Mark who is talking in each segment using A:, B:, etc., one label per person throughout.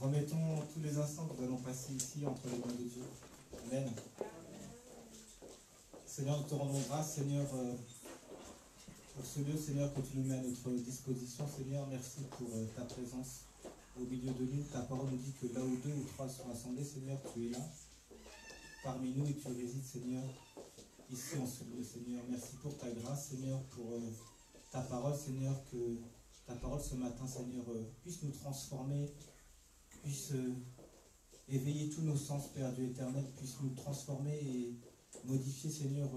A: Remettons tous les instants que nous allons passer ici entre les mains de Dieu. Amen. Seigneur, nous te rendons grâce, Seigneur, pour ce lieu, Seigneur, que tu nous mets à notre disposition. Seigneur, merci pour ta présence au milieu de nous. Ta parole nous dit que là où 2 ou 3 sont assemblés, Seigneur, tu es là, parmi nous, et tu résides, Seigneur, ici en ce lieu, Seigneur. Merci pour ta grâce, Seigneur, pour ta parole, Seigneur, que ta parole ce matin, Seigneur, puisse nous transformer, puisse éveiller tous nos sens, Père Dieu éternel, puisse nous transformer et modifier, Seigneur,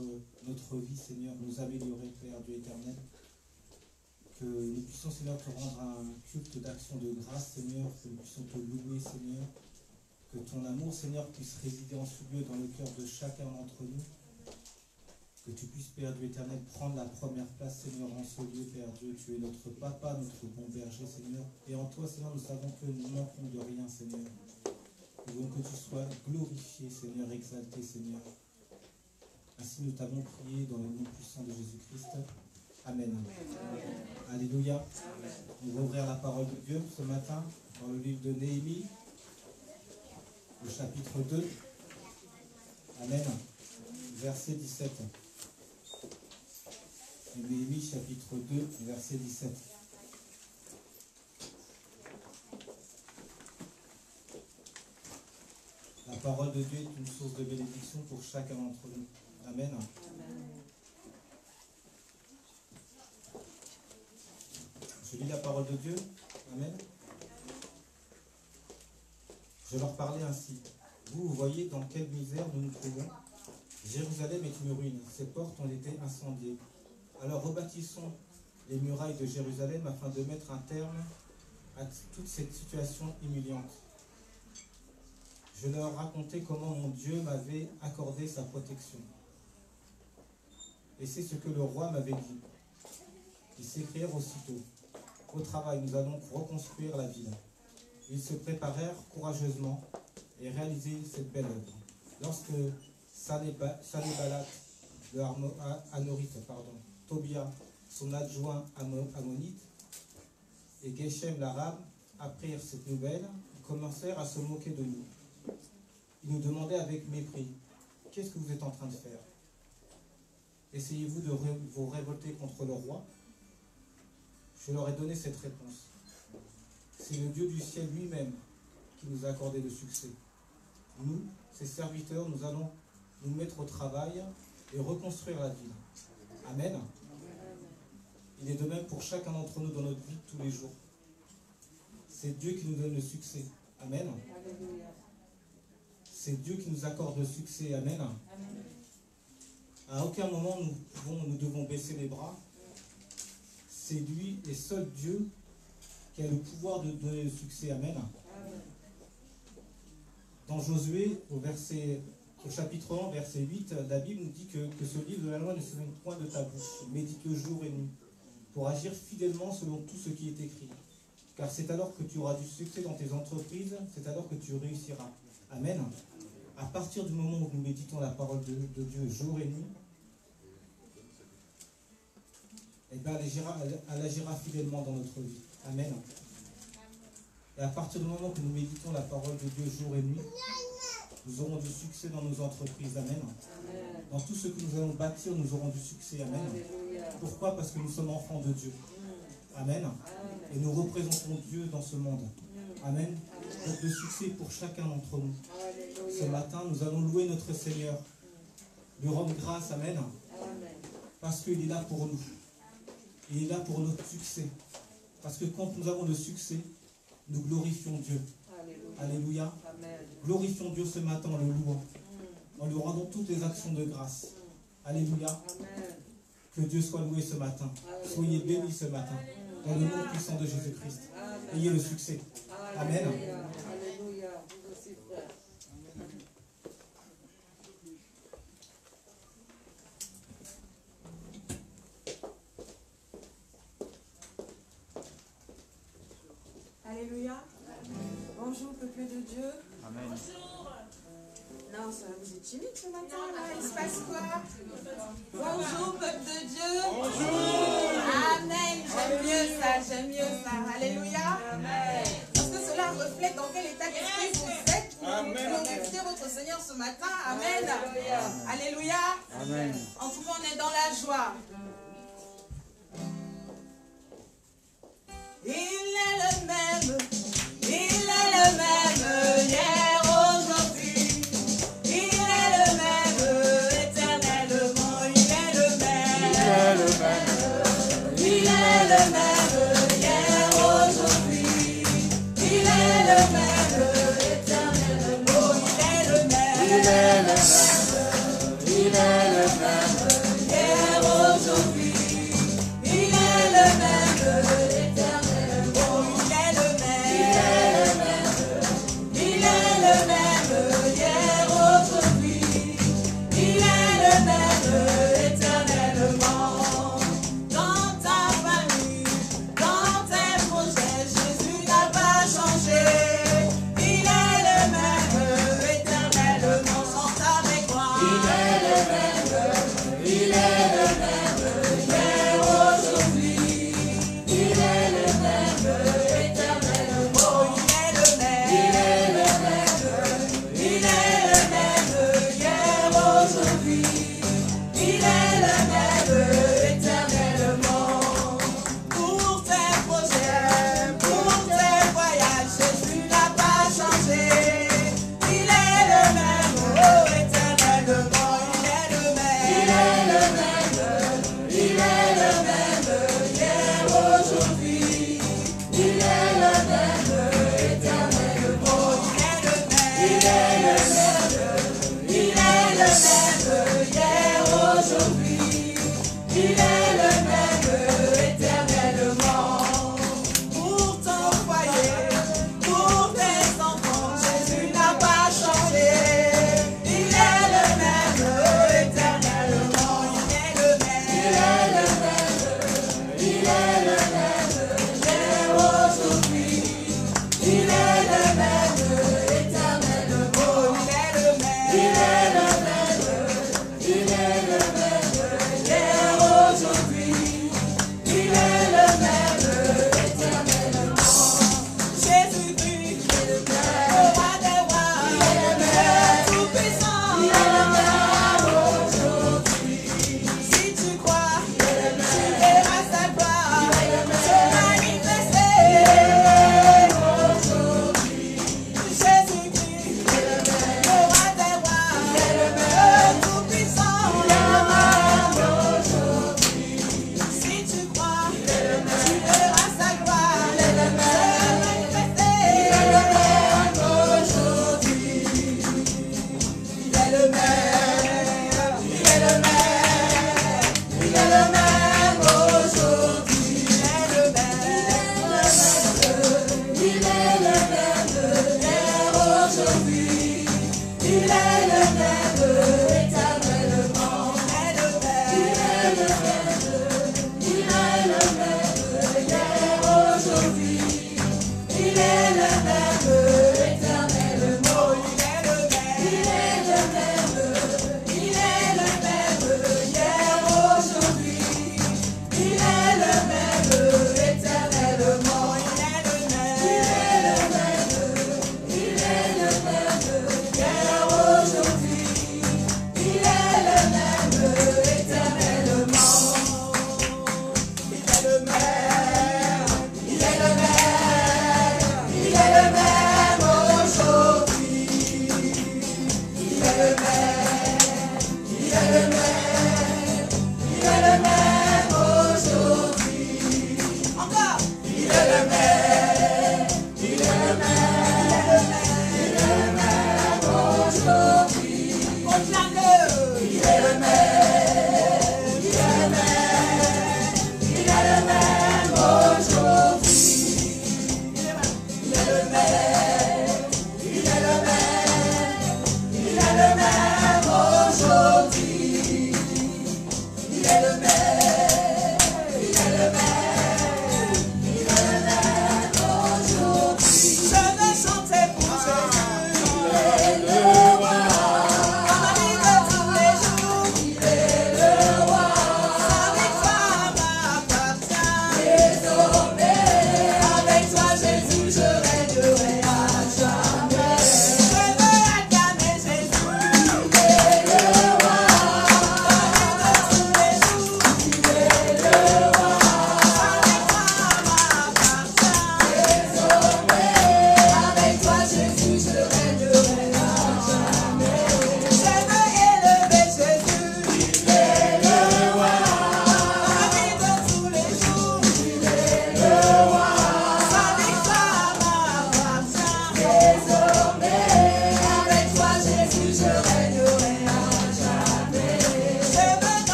A: notre vie, Seigneur, nous améliorer, Père Dieu éternel. Que nous puissions, Seigneur, te rendre un culte d'action de grâce, Seigneur, que nous puissions te louer, Seigneur. Que ton amour, Seigneur, puisse résider en ce lieu dans le cœur de chacun d'entre nous. Que tu puisses, Père Dieu éternel, prendre la première place, Seigneur, en ce lieu, Père Dieu. Tu es notre papa, notre bon berger, Seigneur. Et en toi, Seigneur, nous savons que nous ne manquons de rien, Seigneur. Nous voulons que tu sois glorifié, Seigneur, exalté, Seigneur. Ainsi nous t'avons prié dans le nom puissant de Jésus-Christ. Amen. Amen. Alléluia. Amen. On va ouvrir la parole de Dieu ce matin dans le livre de Néhémie, le chapitre 2. Amen. Verset 17. Néhémie chapitre 2, verset 17. La parole de Dieu est une source de bénédiction pour chacun d'entre nous. Amen. Je lis la parole de Dieu. Amen. Je leur parlais ainsi. Vous voyez dans quelle misère nous nous trouvons. Jérusalem est une ruine. Ses portes ont été incendiées. Alors rebâtissons les murailles de Jérusalem afin de mettre un terme à toute cette situation humiliante. Je leur racontais comment mon Dieu m'avait accordé sa protection. Et c'est ce que le roi m'avait dit. Ils s'écrièrent aussitôt. Au travail, nous allons reconstruire la ville. Ils se préparèrent courageusement et réalisèrent cette belle œuvre. Lorsque Sanballat, le Anorite, Tobia, son adjoint ammonite, et Geshem l'arabe apprirent cette nouvelle, ils commencèrent à se moquer de nous. Ils nous demandaient avec mépris, « Qu'est-ce que vous êtes en train de faire? Essayez-vous de vous révolter contre le roi ?» Je leur ai donné cette réponse. C'est le Dieu du ciel lui-même qui nous a accordé le succès. Nous, ses serviteurs, nous allons nous mettre au travail et reconstruire la ville. Amen. Il est de même pour chacun d'entre nous dans notre vie tous les jours. C'est Dieu qui nous donne le succès. Amen. C'est Dieu qui nous accorde le succès. Amen. À aucun moment nous devons baisser les bras. C'est lui et seul Dieu qui a le pouvoir de donner le succès. Amen. Dans Josué, au chapitre 1, verset 8, la Bible nous dit que ce livre de la loi ne s'éloigne point de ta bouche. Médite-le jour et nuit, pour agir fidèlement selon tout ce qui est écrit. Car c'est alors que tu auras du succès dans tes entreprises, c'est alors que tu réussiras. Amen. À partir du moment où nous méditons la parole de Dieu jour et nuit, eh bien, elle agira fidèlement dans notre vie. Amen. Et à partir du moment que nous méditons la parole de Dieu jour et nuit, nous aurons du succès dans nos entreprises. Amen. Dans tout ce que nous allons bâtir, nous aurons du succès. Amen. Pourquoi? Parce que nous sommes enfants de Dieu. Amen. Et nous représentons Dieu dans ce monde. Amen. Donc le succès pour chacun d'entre nous. Ce matin, nous allons louer notre Seigneur. Lui rendre grâce. Amen. Parce qu'il est là pour nous. Il est là pour notre succès. Parce que quand nous avons le succès, nous glorifions Dieu. Alléluia. Amen. Glorifions Dieu ce matin en le louant. En lui rendant toutes les actions de grâce. Alléluia. Amen. Que Dieu soit loué ce matin. Alléluia. Soyez bénis ce matin. Dans le nom puissant de Jésus-Christ. Ayez le succès. Amen.
B: Alléluia. Vous aussi, frère.
C: Alléluia. Bonjour, peuple de Dieu.
A: Amen.
C: Non, ça, vous êtes timide ce matin, là. Il se passe quoi? Bonjour, peuple de Dieu. Bonjour. Amen. J'aime mieux ça, j'aime mieux ça. Alléluia. Amen. Parce que cela reflète m'indiquer dans quel état d'esprit vous êtes pour glorifier votre Seigneur ce matin. Amen. Alléluia.
D: Amen.
C: En tout cas, on est dans la joie. Il est le même hier, aujourd'hui. Il est le même éternellement. Il est le même. Il est le même hier, aujourd'hui. Il est le même éternellement. Il est le même. Il est le même hier, aujourd'hui. Il est le même éternellement. Il est le même. Il est le même hier, aujourd'hui. Il est le même éternellement. Dans ta famille, dans tes projets, Jésus n'a pas changé. Il est le même éternellement. Chante avec moi. Il est le même hier, aujourd'hui. Il est le même éternellement. Il est le même. Il est le même hier, aujourd'hui. Il est le même éternellement. Pour tes projets, pour tes voyages, Jésus n'a pas changé. Il est le même éternellement. Il est le même. Il est le même hier, aujourd'hui. Il est le même éternellement. Il est le même. Il est le même hier, aujourd'hui. Il est le même éternellement. Pour ton foyer, pour tes enfants, Jésus n'a pas changé. Il est le même éternellement. Il est le même. Il est le même hier, aujourd'hui. Il est le même éternellement. Il est le même. Il est le même hier, aujourd'hui. Il est le même éternellement. Jésus-Christ, le roi des rois, tout-puissant, aujourd'hui. Si tu crois, tu verras sa gloire se manifester aujourd'hui. Jésus-Christ, le roi des rois, tout-puissant, aujourd'hui. Si tu crois, tu verras sa gloire se manifester aujourd'hui. Il est le même, il est le même, il est le même aujourd'hui. Il est le même, il est le même hier, aujourd'hui. Il est le même éternellement. Il est le même, il est le même hier, aujourd'hui. Il est le même éternellement. Il est le même. Il est le même. Il est le même hier, aujourd'hui. Il est le même éternellement. Il est le même. Il est le même. Il est le même hier, aujourd'hui. Il est le même éternellement. Il est le même. Il est le même. Il est le même aujourd'hui. Il est le même. Il est le même. Il est le même aujourd'hui. Encore. Il est le même. Il est le même. Il est le même aujourd'hui. Proclame-le. Il est le même. Il est le même. Il est le même aujourd'hui. Il est le même. Il est le même. Il est le même aujourd'hui. Il est le même. Il est le même. Il est le même.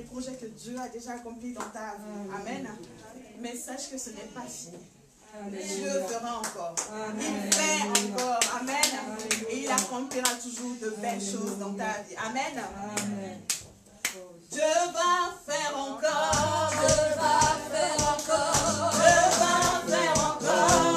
C: projets que Dieu a déjà accomplis dans ta vie. Amen. Mais sache que ce n'est pas fini. Dieu fera encore. Il fait encore. Amen. Et il accomplira toujours de belles choses dans ta vie. Amen. Dieu va faire encore. Dieu va faire encore. Dieu va faire encore.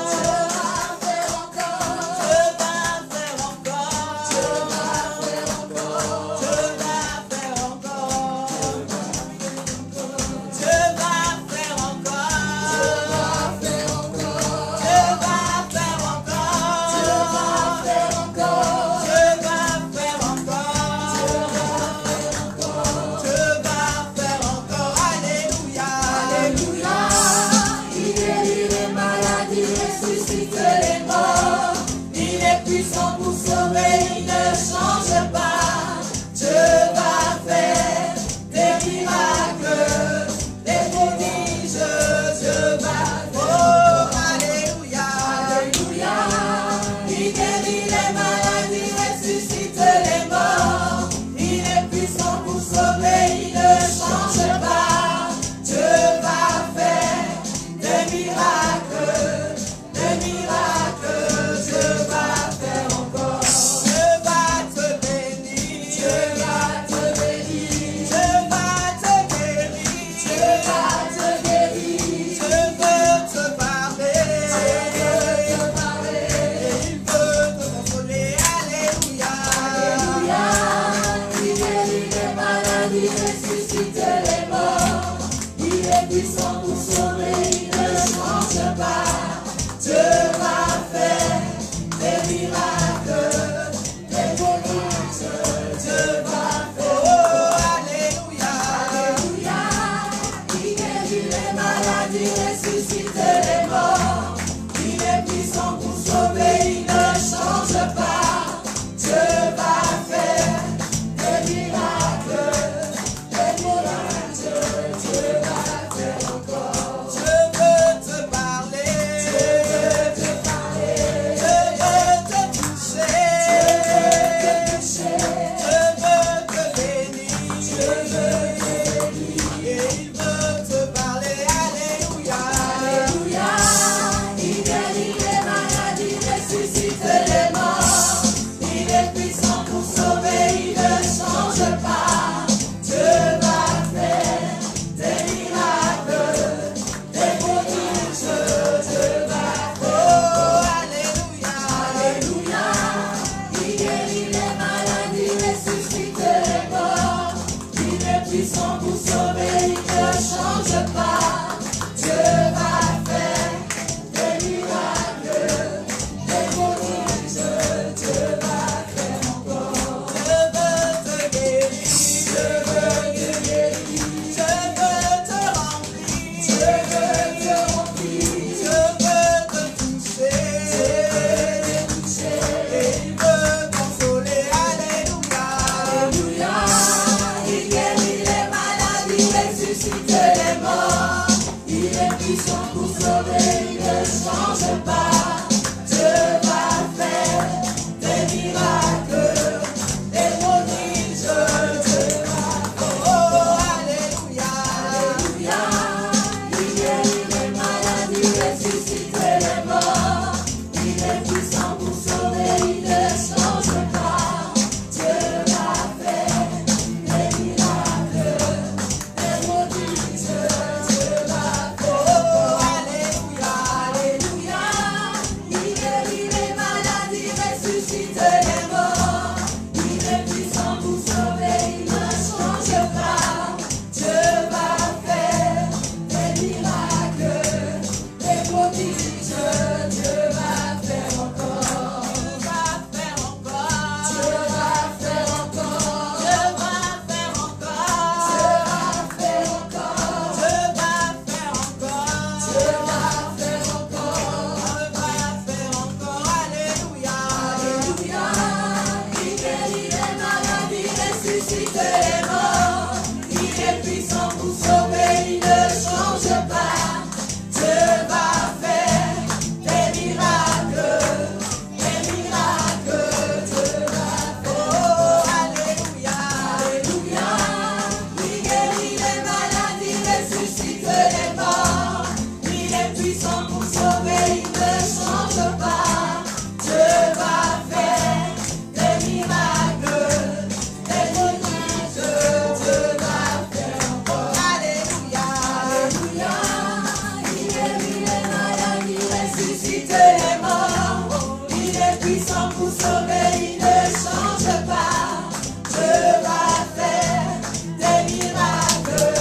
C: puissant pour sauver, il ne change pas. Je vais faire des miracles,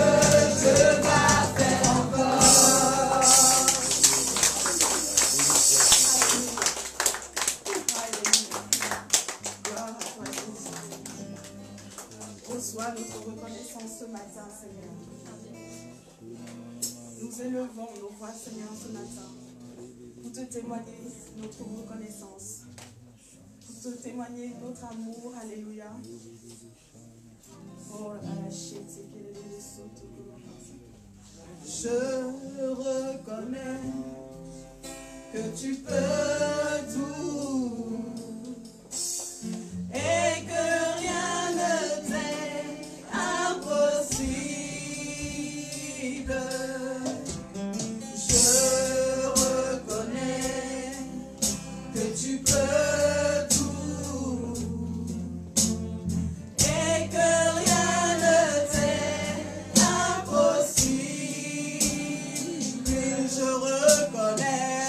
C: je vais faire encore.
D: Reçois notre reconnaissance ce matin, Seigneur. Nous élevons nos voix, Seigneur, ce matin, pour te témoigner notre reconnaissance, pour te témoigner notre amour. Alléluia. Oh,
C: Je reconnais que tu peux tout et que rien ne t'est impossible. Je reconnais que tu peux tout et que rien ne t'est impossible. Je reconnais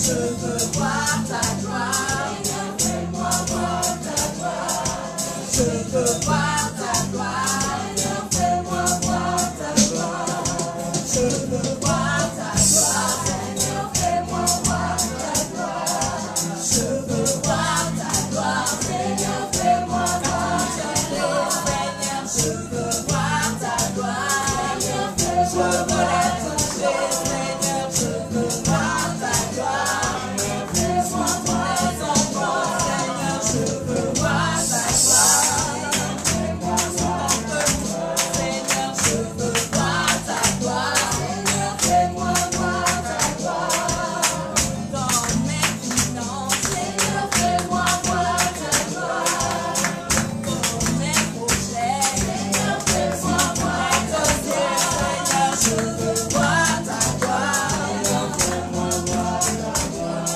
C: Je veux voir ta gloire. Fais-moi voir ta gloire. Je veux voir ta gloire. Fais-moi voir ta gloire. Je veux voir ta gloire. Seigneur, fais-moi voir ta gloire. Je veux voir ta gloire. Seigneur, fais-moi voir ta gloire. Seigneur, je veux voir ta gloire. Seigneur, fais-moi voir ta gloire. Seigneur, je veux voir ta gloire. Fais-moi voir ta gloire. Seigneur, je veux voir ta gloire. Fais-moi voir ta gloire. Seigneur, je veux voir ta gloire. Seigneur, fais-moi voir ta gloire. Dans mes finances, Seigneur, fais-moi voir ta gloire. Dans mes projets, Seigneur, fais-moi voir ta gloire. Seigneur, je veux voir ta gloire. Seigneur, fais-moi voir ta gloire.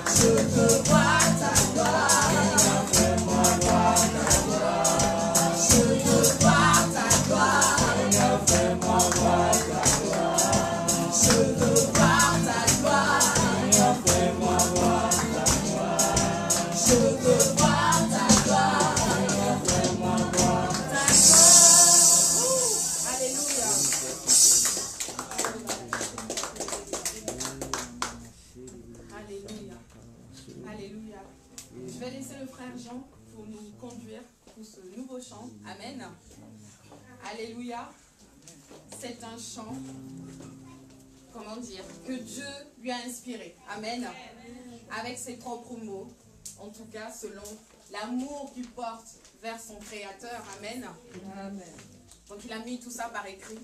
C: Je veux voir ta gloire. Seigneur, fais-moi voir ta gloire. Je veux voir ta gloire. Seigneur, fais-moi voir ta gloire. Je veux voir ta gloire. Seigneur, fais-moi voir ta gloire. Je veux voir ta gloire. Seigneur, fais-moi voir ta gloire. Alléluia.
D: Alléluia. Alléluia. Je vais laisser le frère Jean pour nous conduire pour ce nouveau chant. Amen. Alléluia. C'est un chant, comment dire, que Dieu lui a inspiré. Amen. Avec ses propres mots. En tout cas, selon l'amour qu'il porte vers son Créateur. Amen.
B: Amen.
D: Donc il a mis tout ça par écrit.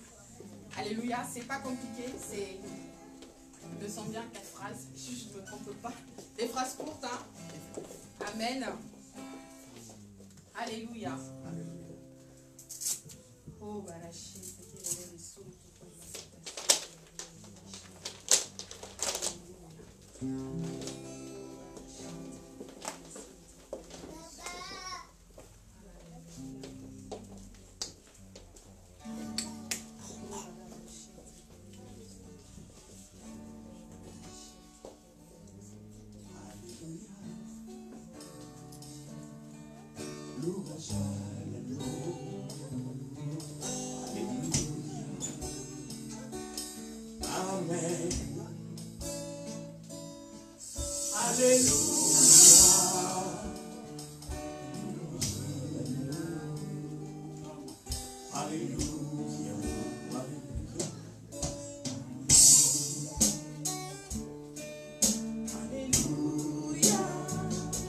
D: Alléluia. C'est pas compliqué. C'est... Il me semble bien 4 phrases. Je ne me trompe pas. Des phrases courtes, hein. Amen. Alléluia. Oh, balachi, c'est qu'il y avait des sous.
C: Alléluia.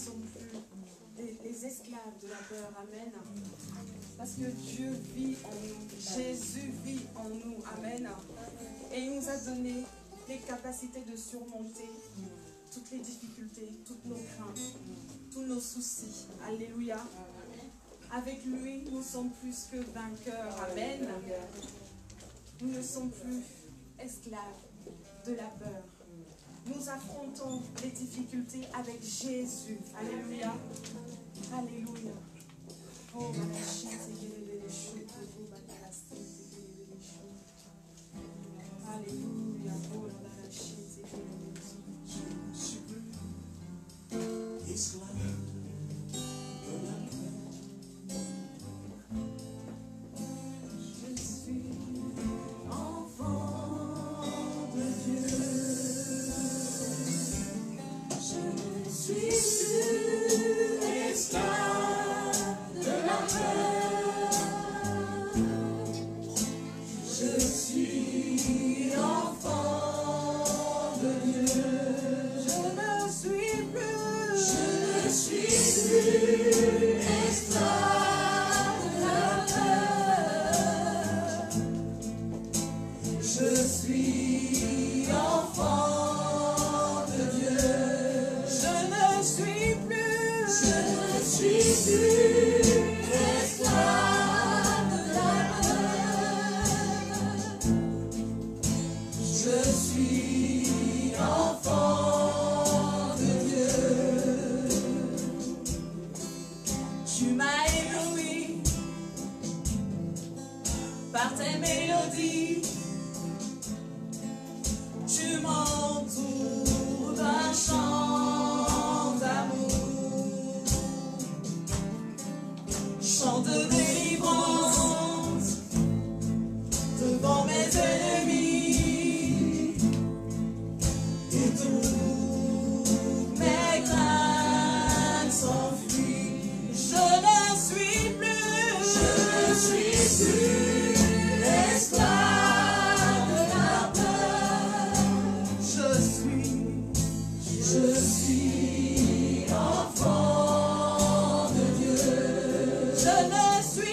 D: sommes plus les esclaves de la peur. Amen. Parce que Dieu vit en nous. Jésus vit en nous. Amen. Et il nous a donné les capacités de surmonter toutes les difficultés, toutes nos craintes, tous nos soucis. Alléluia. Avec lui, nous sommes plus que vainqueurs. Amen. Nous ne sommes plus esclaves de la peur. Nous affrontons les difficultés avec Jésus. Alléluia. Alléluia. Oh, alléluia. Oh, je suis enfant de Dieu. Je ne suis plus esclave de la peur. Je suis enfant de Dieu. Je ne suis plus esclave de la peur. Je suis enfant de Dieu. Je ne suis plus esclave de la peur. Je suis enfant de Dieu. Tu m'as ébloui par tes mélodies. Tu m'entoures d'un chant d'amour, chant de délivrance devant mes ennemis, et toutes mes craintes s'enfuient. Je ne suis plus esclave de la peur. Je suis enfant de Dieu. Je ne suis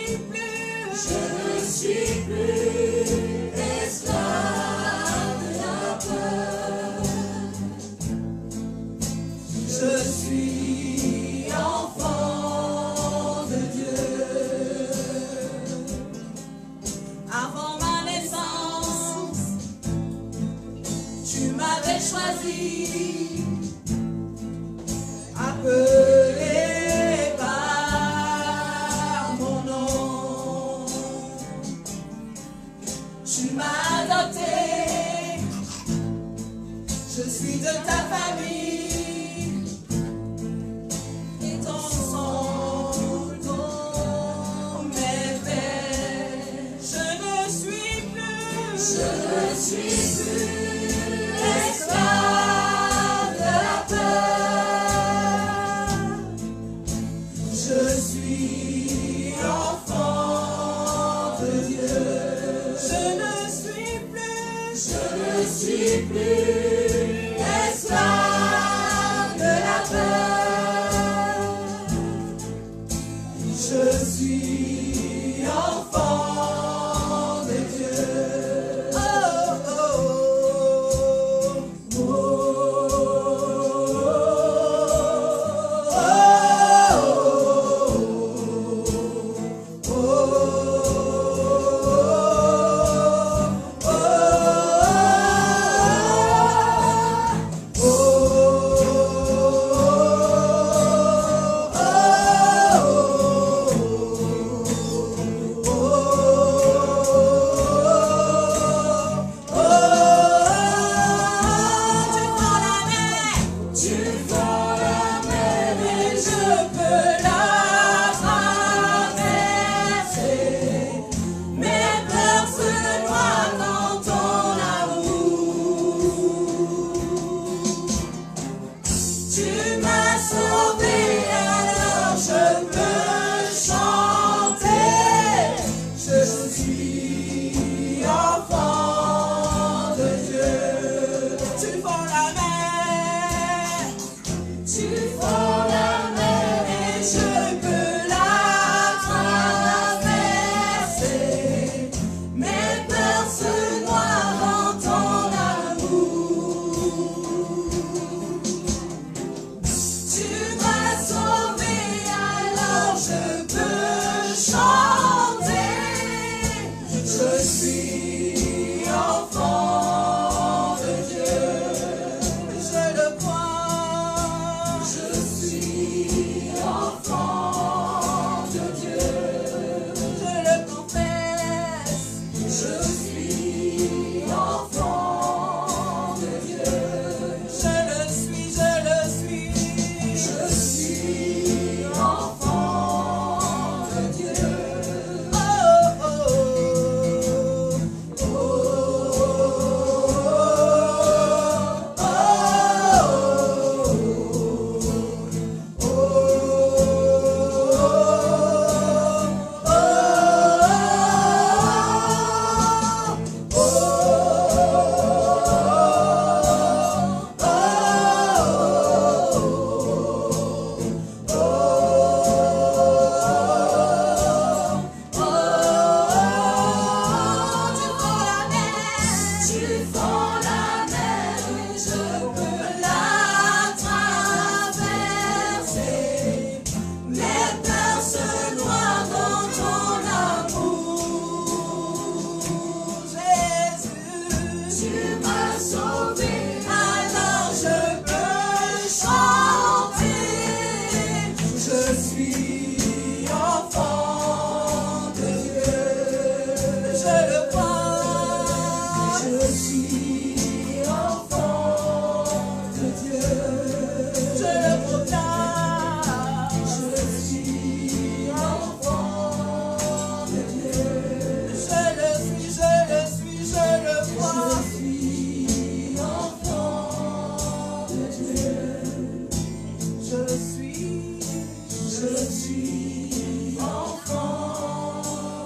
C: suis enfant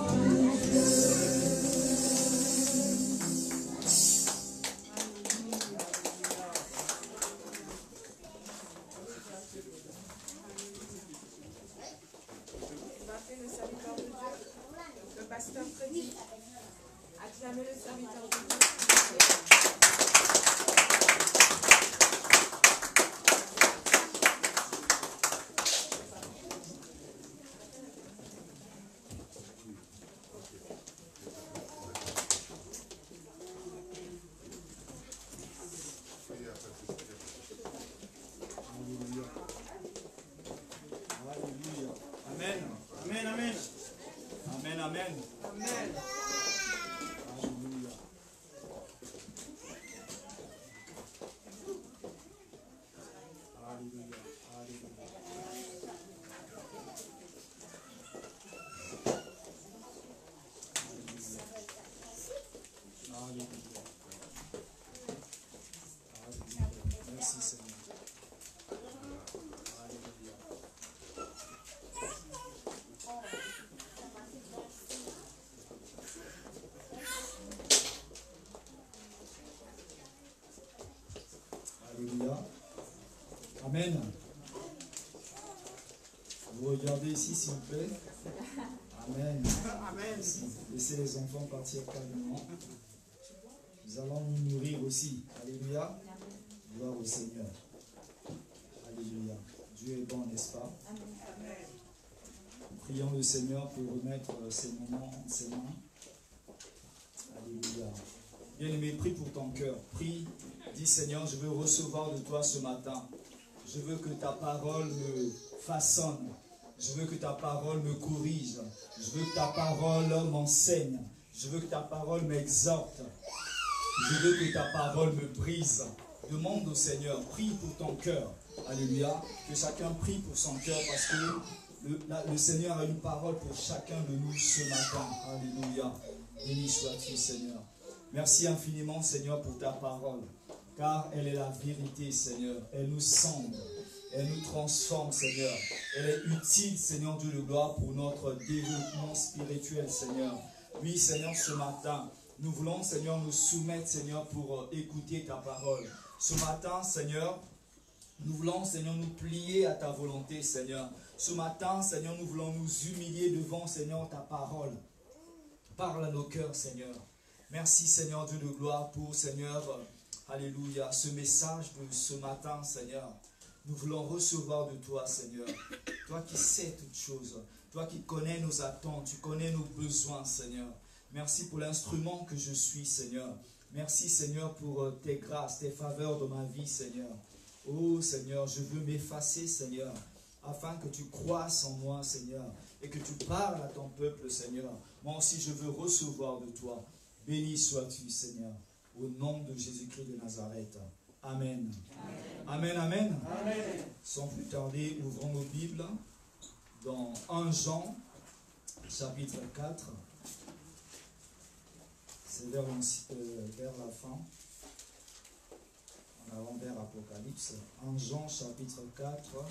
C: de
D: Baptez le serviteur de Dieu. Le pasteur prédit. Acclamez le serviteur de Dieu.
E: Alléluia. Amen. Amen, amen. Amen, amen.
B: Amen.
E: Alléluia. Alléluia. Alléluia. Alléluia. Merci Seigneur. Alléluia. Alléluia. Amen. Vous regardez ici, s'il vous plaît. Amen.
B: Amen.
E: Laissez les enfants partir calmement. Nous allons nous nourrir aussi. Alléluia. Gloire au Seigneur. Alléluia. Dieu est bon, n'est-ce pas? Prions le Seigneur pour remettre ces moments en ses mains. Alléluia. Bien-aimé, prie pour ton cœur. Prie, dis Seigneur, je veux recevoir de toi ce matin. Je veux que ta parole me façonne. Je veux que ta parole me corrige. Je veux que ta parole m'enseigne. Je veux que ta parole m'exhorte. Je veux que ta parole me brise. Demande au Seigneur, prie pour ton cœur. Alléluia. Que chacun prie pour son cœur parce que le Seigneur a une parole pour chacun de nous ce matin. Alléluia. Béni sois-tu, Seigneur. Merci infiniment, Seigneur, pour ta parole. Car elle est la vérité, Seigneur. Elle nous semble. Elle nous transforme, Seigneur. Elle est utile, Seigneur Dieu de gloire, pour notre développement spirituel, Seigneur. Oui, Seigneur, ce matin, nous voulons, Seigneur, nous soumettre, Seigneur, pour écouter ta parole. Ce matin, Seigneur, nous voulons, Seigneur, nous plier à ta volonté, Seigneur. Ce matin, Seigneur, nous voulons nous humilier devant, Seigneur, ta parole. Parle à nos cœurs, Seigneur. Merci, Seigneur Dieu de gloire, pour, Seigneur, alléluia, ce message de ce matin, Seigneur. Nous voulons recevoir de toi, Seigneur. Toi qui sais toutes choses. Toi qui connais nos attentes. Tu connais nos besoins, Seigneur. Merci pour l'instrument que je suis, Seigneur. Merci, Seigneur, pour tes grâces, tes faveurs dans ma vie, Seigneur. Oh, Seigneur, je veux m'effacer, Seigneur, afin que tu croisses en moi, Seigneur, et que tu parles à ton peuple, Seigneur. Moi aussi, je veux recevoir de toi. Béni sois-tu, Seigneur, au nom de Jésus-Christ de Nazareth. Amen. Amen, amen.
B: Amen.
E: Sans plus tarder, ouvrons nos Bibles dans 1 Jean, chapitre 4. C'est vers la fin. En avant vers Apocalypse. 1 Jean, chapitre 4,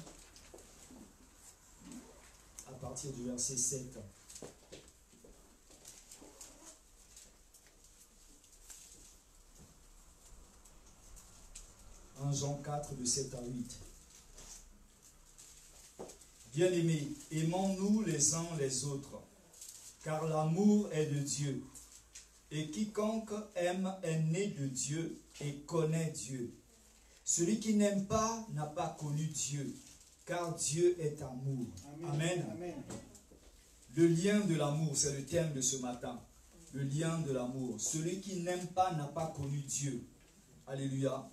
E: à partir du verset 7. Jean 4, de 7 à 8. Bien-aimés, aimons-nous les uns les autres, car l'amour est de Dieu. Et quiconque aime est né de Dieu et connaît Dieu. Celui qui n'aime pas n'a pas connu Dieu, car Dieu est amour. Amen.
B: Amen.
E: Le lien de l'amour, c'est le thème de ce matin. Le lien de l'amour. Celui qui n'aime pas n'a pas connu Dieu. Alléluia.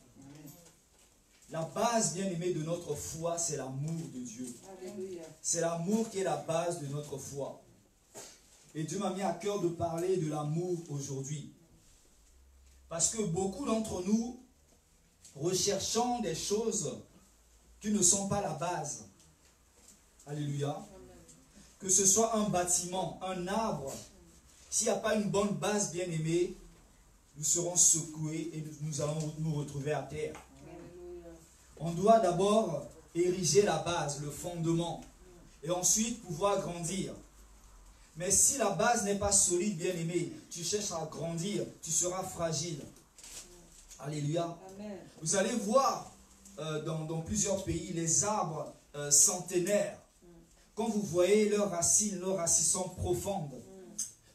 E: La base, bien-aimée, de notre foi, c'est l'amour de Dieu. C'est l'amour qui est la base de notre foi. Et Dieu m'a mis à cœur de parler de l'amour aujourd'hui. Parce que beaucoup d'entre nous recherchons des choses qui ne sont pas la base. Alléluia. Que ce soit un bâtiment, un arbre, s'il n'y a pas une bonne base, bien-aimée, nous serons secoués et nous allons nous retrouver à terre. On doit d'abord ériger la base, le fondement. et ensuite pouvoir grandir. Mais si la base n'est pas solide, bien-aimé, tu cherches à grandir, tu seras fragile. Alléluia.
B: Amen.
E: Vous allez voir dans plusieurs pays les arbres centenaires. Quand vous voyez leurs racines sont profondes.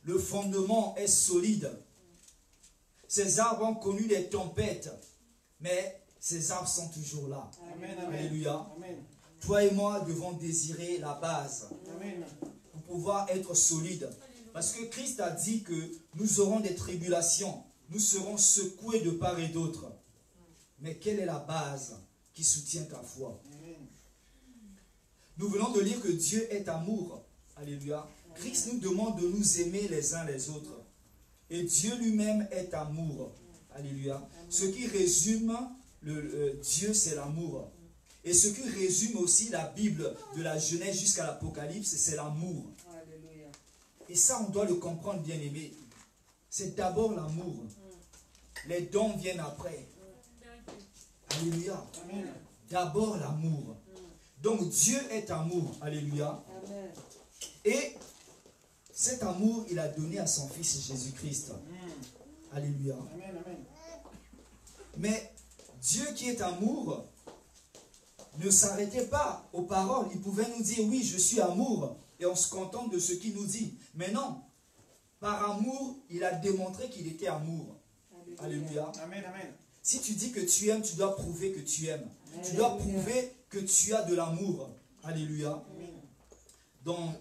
E: Le fondement est solide. Ces arbres ont connu des tempêtes, mais ces arbres sont toujours là.
B: Amen.
E: Alléluia.
B: Amen.
E: Toi et moi devons désirer la base
B: Amen.
E: pour pouvoir être solides. Parce que Christ a dit que nous aurons des tribulations. Nous serons secoués de part et d'autre. Mais quelle est la base qui soutient ta foi? Nous venons de lire que Dieu est amour. Alléluia. Christ nous demande de nous aimer les uns les autres. Et Dieu lui-même est amour. Alléluia. Ce qui résume Dieu, c'est l'amour. Et ce qui résume aussi la Bible de la Genèse jusqu'à l'Apocalypse, c'est l'amour.
B: Alléluia.
E: Et ça, on doit le comprendre, bien aimé. C'est d'abord l'amour. Les dons viennent après. Alléluia.
B: Amen.
E: D'abord l'amour. Donc Dieu est amour. Alléluia.
B: Amen.
E: Et cet amour, il a donné à son Fils Jésus-Christ. Alléluia.
B: Amen. Amen.
E: Mais Dieu qui est amour ne s'arrêtait pas aux paroles. Il pouvait nous dire, oui, je suis amour. Et on se contente de ce qu'il nous dit. Mais non. Par amour, il a démontré qu'il était amour. Alléluia.
B: Amen. Amen.
E: Si tu dis que tu aimes, tu dois prouver que tu aimes. Tu
B: Alléluia.
E: dois prouver que tu as de l'amour. Alléluia. Dans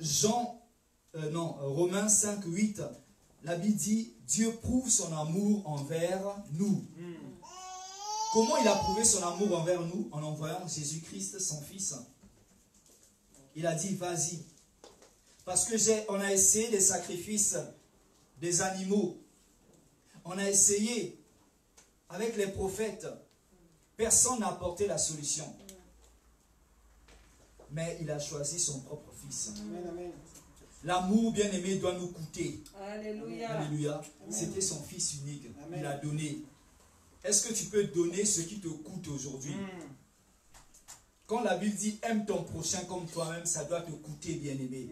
E: Romains 5, 8, la Bible dit, Dieu prouve son amour envers nous. Comment il a prouvé son amour envers nous? En envoyant Jésus-Christ, son Fils. Il a dit, vas-y. Parce que on a essayé des sacrifices des animaux. On a essayé avec les prophètes. Personne n'a apporté la solution. Mais il a choisi son propre Fils.
B: Amen. Amen.
E: L'amour, bien-aimé, doit nous coûter.
B: Alléluia.
E: Alléluia. C'était son Fils unique.
B: Amen.
E: Il a donné. Est-ce que tu peux donner ce qui te coûte aujourd'hui? Quand la Bible dit aime ton prochain comme toi-même, ça doit te coûter, bien-aimé.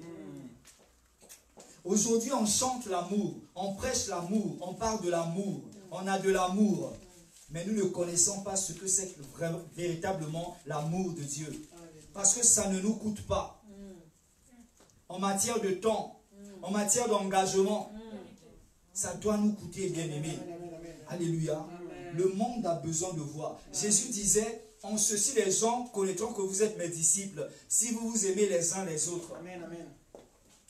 E: Aujourd'hui, on chante l'amour, on prêche l'amour, on parle de l'amour, on a de l'amour. Mais nous ne connaissons pas ce que c'est véritablement l'amour de Dieu. Parce que ça ne nous coûte pas. En matière de temps, en matière d'engagement, ça doit nous coûter, bien-aimé. Alléluia. Le monde a besoin de voir. Jésus disait, en ceci les gens connaîtront que vous êtes mes disciples, si vous vous aimez les uns les autres.
B: Amen. Amen.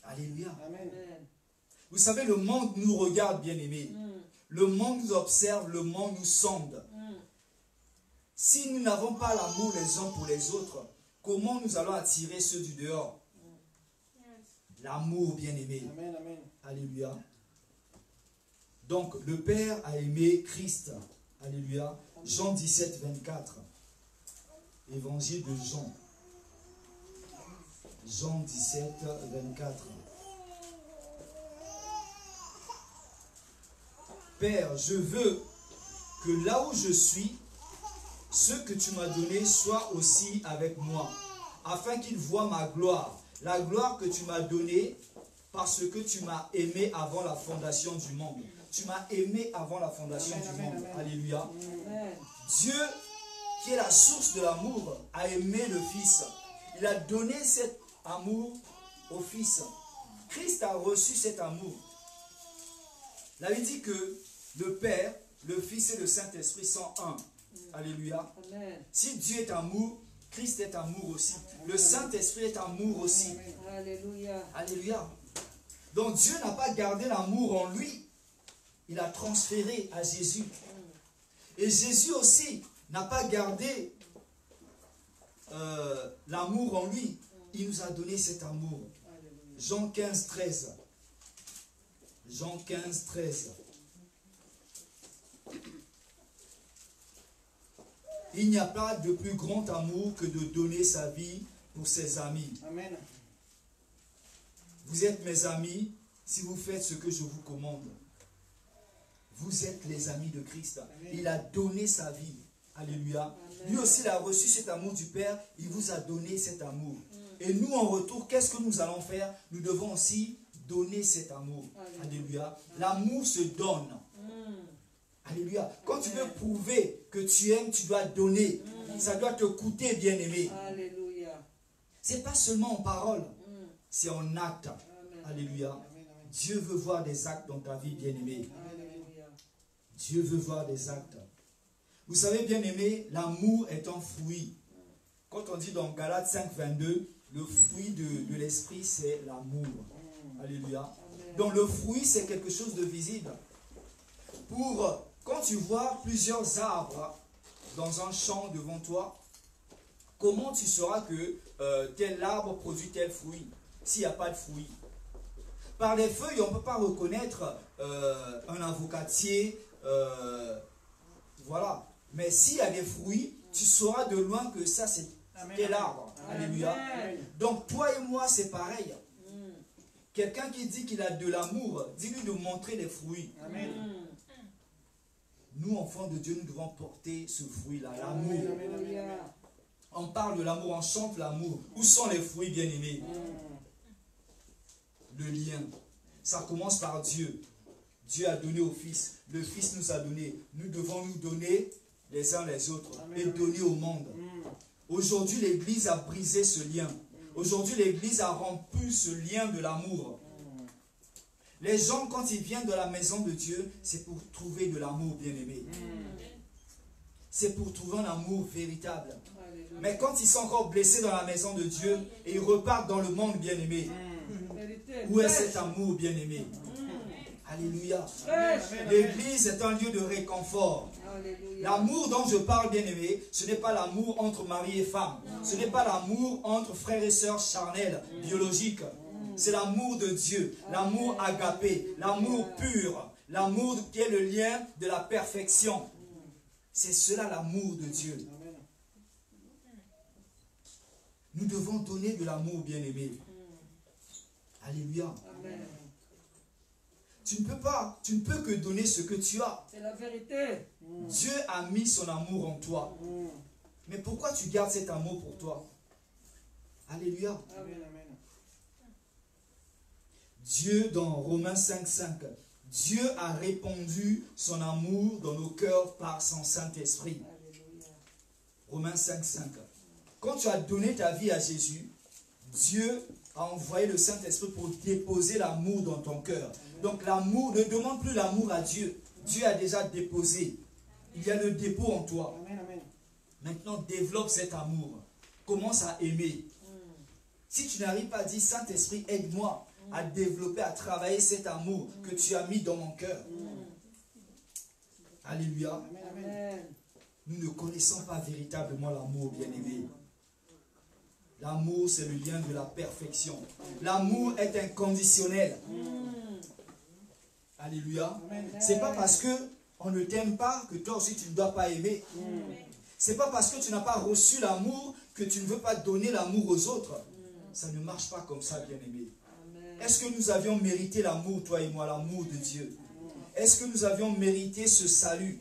E: Alléluia.
B: Amen.
E: Vous savez, le monde nous regarde, bien-aimé. Le monde nous observe, le monde nous sonde. Si nous n'avons pas l'amour les uns pour les autres, comment nous allons attirer ceux du dehors? L'amour, bien-aimé.
B: Amen. Amen.
E: Alléluia. Donc, le Père a aimé Christ. Alléluia. Jean 17, 24. Évangile de Jean. Jean 17, 24. Père, je veux que là où je suis, ce que tu m'as donné soit aussi avec moi, afin qu'ils voient ma gloire, la gloire que tu m'as donnée parce que tu m'as aimé avant la fondation du monde. Tu m'as aimé avant la fondation du monde. Alléluia.
B: Amen.
E: Dieu, qui est la source de l'amour, a aimé le Fils. Il a donné cet amour au Fils. Christ a reçu cet amour. La Bible dit que le Père, le Fils et le Saint-Esprit sont un. Alléluia.
B: Amen.
E: Si Dieu est amour, Christ est amour aussi. Le Saint-Esprit est amour aussi.
B: Alléluia.
E: Alléluia. Donc Dieu n'a pas gardé l'amour en lui. Il a transféré à Jésus. Et Jésus aussi n'a pas gardé l'amour en lui. Il nous a donné cet amour. Jean 15, 13. Jean 15, 13. Il n'y a pas de plus grand amour que de donner sa vie pour ses amis.
B: Amen.
E: Vous êtes mes amis si vous faites ce que je vous commande. Vous êtes les amis de Christ. Il a donné sa vie. Alléluia.
B: Amen.
E: Lui aussi, il a reçu cet amour du Père. Il vous a donné cet amour. Et nous, en retour, qu'est-ce que nous allons faire? Nous devons aussi donner cet amour. Alléluia. L'amour se donne. Alléluia. Quand tu veux prouver que tu aimes, tu dois donner. Ça doit te coûter, bien-aimé.
B: Alléluia.
E: C'est pas seulement en parole, c'est en acte. Alléluia. Dieu veut voir des actes dans ta vie, bien-aimé.
B: Alléluia.
E: Dieu veut voir des actes. Vous savez, bien-aimé, l'amour est un fruit. Quand on dit dans Galates 5, 22, le fruit de l'esprit, c'est l'amour. Alléluia. Donc le fruit, c'est quelque chose de visible. Quand tu vois plusieurs arbres dans un champ devant toi, comment tu sauras que tel arbre produit tel fruit s'il n'y a pas de fruit? Par les feuilles, on ne peut pas reconnaître un avocatier, voilà. Mais s'il y a des fruits, tu sauras de loin que ça c'est tel arbre. Alléluia. Donc toi et moi c'est pareil. Quelqu'un qui dit qu'il a de l'amour, dis-lui de montrer les fruits.
C: Amen.
E: Nous, enfants de Dieu, nous devons porter ce fruit-là, l'amour.
B: Alléluia.
E: On parle de l'amour, on chante l'amour. Où sont les fruits, bien-aimés? Le lien. Ça commence par Dieu. Dieu a donné au Fils. Le Fils nous a donné. Nous devons nous donner les uns les autres et donner au monde. Aujourd'hui, l'Église a brisé ce lien. Aujourd'hui, l'Église a rompu ce lien de l'amour. Les gens, quand ils viennent de la maison de Dieu, c'est pour trouver de l'amour, bien-aimé. C'est pour trouver un amour véritable.
B: Alléluia.
E: Mais quand ils sont encore blessés dans la maison de Dieu et ils repartent dans le monde, bien-aimé,
B: Vérité.
E: où est cet amour, bien-aimé? Alléluia. L'église est un lieu de réconfort.
B: Alléluia.
E: L'amour dont je parle, bien-aimé, ce n'est pas l'amour entre mari et femme. Ce n'est pas l'amour entre frères et sœurs charnels, biologiques. C'est l'amour de Dieu, l'amour agapé, l'amour pur, l'amour qui est le lien de la perfection. C'est cela l'amour de Dieu. Nous devons donner de l'amour, bien-aimé. Alléluia.
B: Amen.
E: Tu ne peux que donner ce que tu as.
B: C'est la vérité.
E: Dieu a mis son amour en toi. Mais pourquoi tu gardes cet amour pour toi? Alléluia.
B: Amen.
E: Dieu, dans Romains 5, 5, Dieu a répandu son amour dans nos cœurs par son Saint-Esprit.
B: Alléluia.
E: Romains 5, 5. Quand tu as donné ta vie à Jésus, Dieu a envoyé le Saint-Esprit pour déposer l'amour dans ton cœur. Donc l'amour, ne demande plus l'amour à Dieu. Dieu a déjà déposé. Il y a le dépôt en toi. Maintenant, développe cet amour. Commence à aimer. Si tu n'arrives pas à dire, Saint-Esprit, aide-moi à développer, à travailler cet amour que tu as mis dans mon cœur. Alléluia.
B: Amen.
E: Nous ne connaissons pas véritablement l'amour, bien-aimé. L'amour, c'est le lien de la perfection. L'amour est inconditionnel. Alléluia. C'est pas parce que on ne t'aime pas que toi aussi tu ne dois pas aimer. C'est pas parce que tu n'as pas reçu l'amour que tu ne veux pas donner l'amour aux autres. Ça ne marche pas comme ça, bien-aimé. Est-ce que nous avions mérité l'amour, toi et moi, l'amour de Dieu? Est-ce que nous avions mérité ce salut?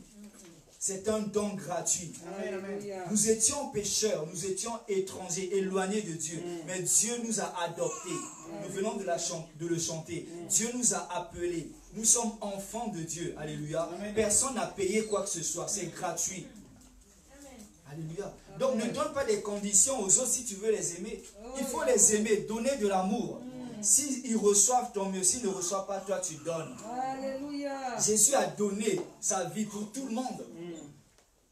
E: C'est un don gratuit.
B: Alléluia.
E: Nous étions pécheurs, nous étions étrangers, éloignés de Dieu. Mais Dieu nous a adoptés. Nous venons de le chanter. Dieu nous a appelés. Nous sommes enfants de Dieu. Alléluia. Personne n'a payé quoi que ce soit. C'est gratuit. Alléluia. Donc ne donne pas des conditions aux autres si tu veux les aimer. Il faut les aimer, donner de l'amour. S'ils reçoivent, tant mieux. S'ils ne reçoivent pas, toi tu donnes.
B: Alléluia.
E: Jésus a donné sa vie pour tout le monde.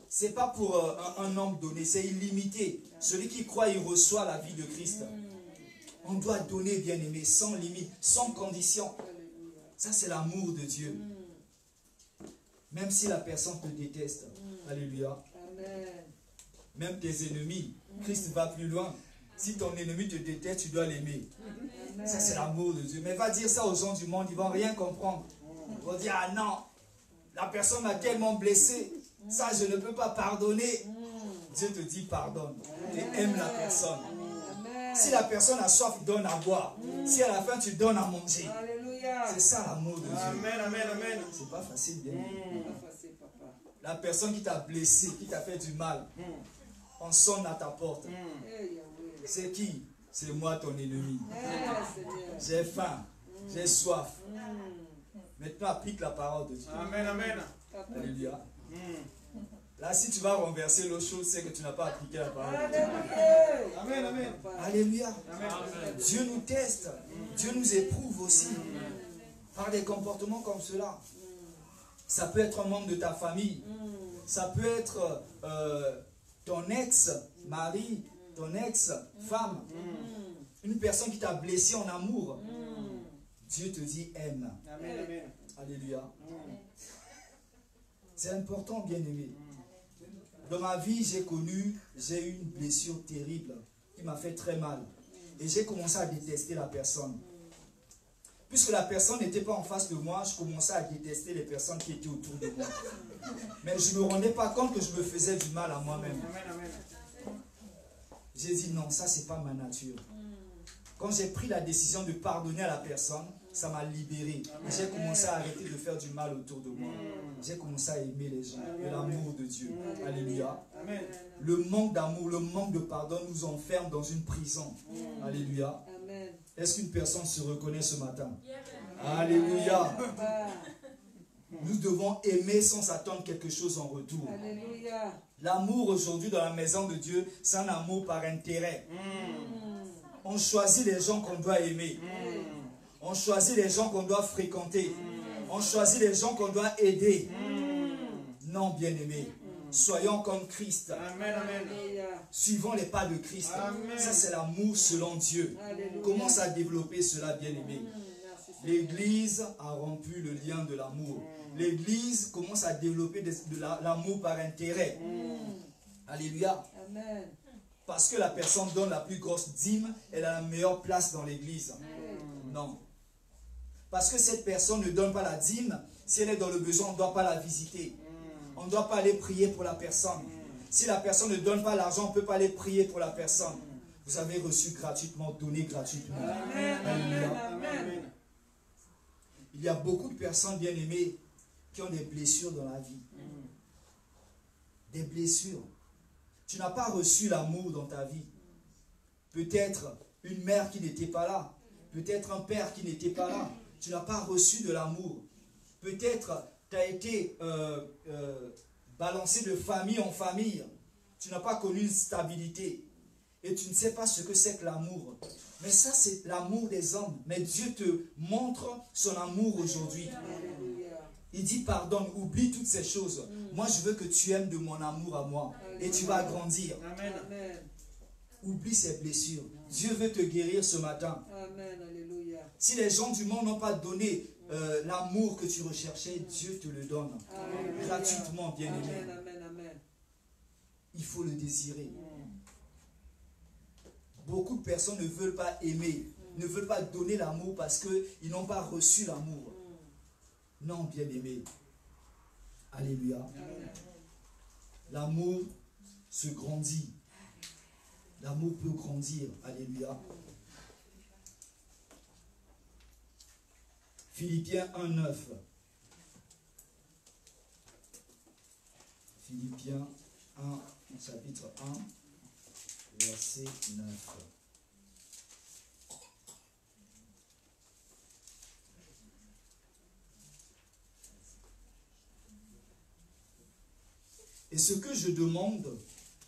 E: Ce n'est pas pour un homme donné, c'est illimité. Celui qui croit, il reçoit la vie de Christ. On doit donner, bien-aimé, sans limite, sans condition. Ça, c'est l'amour de Dieu. Même si la personne te déteste. Alléluia.
B: Amen.
E: Même tes ennemis. Christ va plus loin. Si ton ennemi te déteste, tu dois l'aimer. Ça, c'est l'amour de Dieu. Mais va dire ça aux gens du monde, ils ne vont rien comprendre. Ils vont dire, ah non, la personne m'a tellement blessé. Ça, je ne peux pas pardonner. Dieu te dit pardonne. Et aime la personne.
B: Amen.
E: Si la personne a soif, donne à boire. Si à la fin, tu donnes à manger.
B: Alléluia.
E: C'est ça l'amour de Dieu.
C: Amen.
E: C'est pas facile, bien.
B: Pas facile, papa.
E: La personne qui t'a blessé, qui t'a fait du mal, on sonne à ta porte.
B: Eh, Yahweh.
E: C'est qui? c'est moi ton ennemi.
B: Seigneur.
E: J'ai faim, j'ai soif. Maintenant, applique la parole de Dieu.
F: Amen, amen.
E: Alléluia. Là, si tu vas renverser l'autre chose, c'est que tu n'as pas appliqué la parole de Dieu.
B: Alléluia.
F: Amen, amen.
E: Alléluia.
F: Amen.
E: Dieu nous teste. Dieu nous éprouve aussi. Par des comportements comme cela. Ça peut être un membre de ta famille. Ça peut être ton ex-mari, ton ex-femme. Une personne qui t'a blessé en amour. Dieu te dit aime.
F: Amen, amen.
E: Alléluia. C'est important, bien-aimé. Dans ma vie, j'ai eu une blessure terrible qui m'a fait très mal. Et j'ai commencé à détester la personne. Puisque la personne n'était pas en face de moi, je commençais à détester les personnes qui étaient autour de moi. Mais je ne me rendais pas compte que je me faisais du mal à moi-même.
F: Amen, amen.
E: J'ai dit non, ça c'est pas ma nature. Quand j'ai pris la décision de pardonner à la personne, ça m'a libéré. J'ai commencé à arrêter de faire du mal autour de moi. J'ai commencé à aimer les gens, de l'amour de Dieu. Alléluia.
F: Amen.
E: Le manque d'amour, le manque de pardon nous enferme dans une prison. Alléluia.
B: Amen.
E: Est-ce qu'une personne se reconnaît ce matin? Alléluia. Nous devons aimer sans attendre quelque chose en retour.
B: Alléluia.
E: L'amour aujourd'hui dans la maison de Dieu, c'est un amour par intérêt. On choisit les gens qu'on doit aimer. On choisit les gens qu'on doit fréquenter. On choisit les gens qu'on doit aider. Non, bien-aimés. Soyons comme Christ.
F: Amen, amen.
E: Suivons les pas de Christ.
F: Amen.
E: Ça, c'est l'amour selon Dieu.
B: Alléluia.
E: Commence à développer cela, bien-aimés.
B: Merci, Seigneur.
E: L'Église a rompu le lien de l'amour. L'Église commence à développer de l'amour par intérêt. Alléluia.
B: Amen.
E: Parce que la personne donne la plus grosse dîme, elle a la meilleure place dans l'église. Non. Parce que cette personne ne donne pas la dîme, si elle est dans le besoin, on ne doit pas la visiter. On ne doit pas aller prier pour la personne. Si la personne ne donne pas l'argent, on ne peut pas aller prier pour la personne. Vous avez reçu gratuitement, donné gratuitement. Alléluia.
F: Amen.
E: Il y a beaucoup de personnes bien-aimées qui ont des blessures dans la vie. Des blessures. Tu n'as pas reçu l'amour dans ta vie. Peut-être une mère qui n'était pas là. Peut-être un père qui n'était pas là. Tu n'as pas reçu de l'amour. Peut-être tu as été balancé de famille en famille. Tu n'as pas connu une stabilité. Et tu ne sais pas ce que c'est que l'amour. Mais ça, c'est l'amour des hommes. Mais Dieu te montre son amour aujourd'hui. Il dit pardonne, oublie toutes ces choses. Moi, je veux que tu aimes de mon amour à moi. Et tu vas grandir.
F: Amen.
B: Amen.
E: Oublie ces blessures. Dieu veut te guérir ce matin.
B: Amen. Alléluia.
E: Si les gens du monde n'ont pas donné l'amour que tu recherchais, Dieu te le donne.
B: Alléluia.
E: Gratuitement, bien-aimé.
B: Amen. Amen. Amen.
E: Il faut le désirer. Beaucoup de personnes ne veulent pas aimer, ne veulent pas donner l'amour parce qu'ils n'ont pas reçu l'amour. Non, bien-aimé. Alléluia. L'amour se grandit. L'amour peut grandir. Alléluia. Philippiens 1:9. Philippiens 1, chapitre 1, verset 9. Et ce que je demande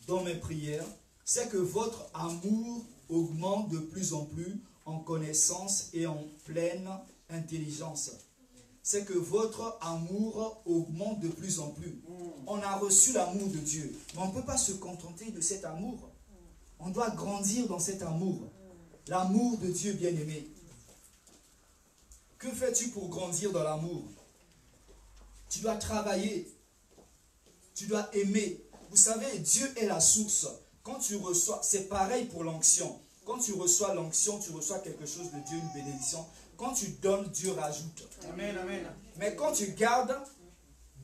E: dans mes prières, c'est que votre amour augmente de plus en plus en connaissance et en pleine intelligence. C'est que votre amour augmente de plus en plus. On a reçu l'amour de Dieu, mais on ne peut pas se contenter de cet amour. On doit grandir dans cet amour. L'amour de Dieu bien-aimé. Que fais-tu pour grandir dans l'amour? Tu dois travailler. Tu dois aimer. Vous savez, Dieu est la source. Quand tu reçois, c'est pareil pour l'onction. Quand tu reçois l'onction, tu reçois quelque chose de Dieu, une bénédiction. Quand tu donnes, Dieu rajoute.
F: Amen, amen.
E: Mais quand tu gardes,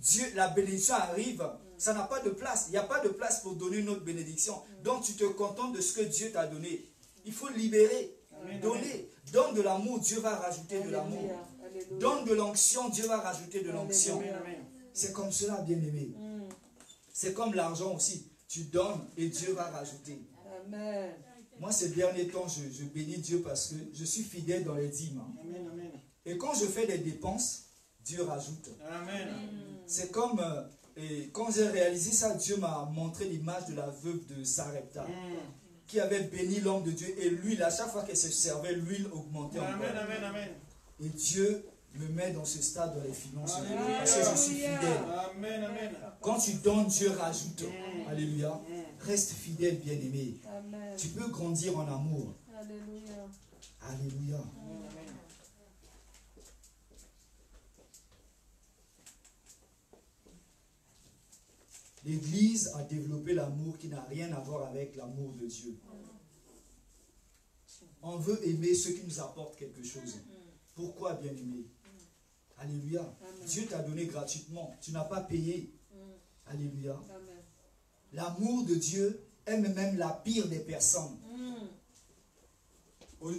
E: Dieu, la bénédiction arrive, ça n'a pas de place. Il n'y a pas de place pour donner une autre bénédiction. Donc tu te contentes de ce que Dieu t'a donné. Il faut libérer, donner. Donne de l'amour, Dieu va rajouter de l'amour.
B: Alléluia.
E: Donne de l'onction, Dieu va rajouter de l'onction.
B: Alléluia.
E: C'est comme cela, bien-aimé. C'est comme l'argent aussi. Tu donnes et Dieu va rajouter.
B: Amen.
E: Moi, ces derniers temps, je bénis Dieu parce que je suis fidèle dans les dîmes. Hein.
F: Amen, amen.
E: Et quand je fais des dépenses, Dieu rajoute.
F: Amen.
E: C'est comme, et quand j'ai réalisé ça, Dieu m'a montré l'image de la veuve de Sarepta, qui avait béni l'homme de Dieu. Et l'huile, à chaque fois qu'elle se servait, l'huile augmentait encore.
F: Amen, amen, amen.
E: Et Dieu me met dans ce stade dans les finances.
F: Alléluia.
E: Parce que je suis fidèle.
F: Amen, amen.
E: Quand tu donnes, Dieu rajoute. Alléluia. Reste fidèle, bien-aimé.
B: Amen.
E: Tu peux grandir en amour.
B: Alléluia.
E: Alléluia. L'Église a développé l'amour qui n'a rien à voir avec l'amour de Dieu. On veut aimer ceux qui nous apportent quelque chose. Pourquoi, bien-aimé? Alléluia. Dieu t'a donné gratuitement. Tu n'as pas payé. Alléluia.
B: Amen.
E: L'amour de Dieu aime même la pire des personnes.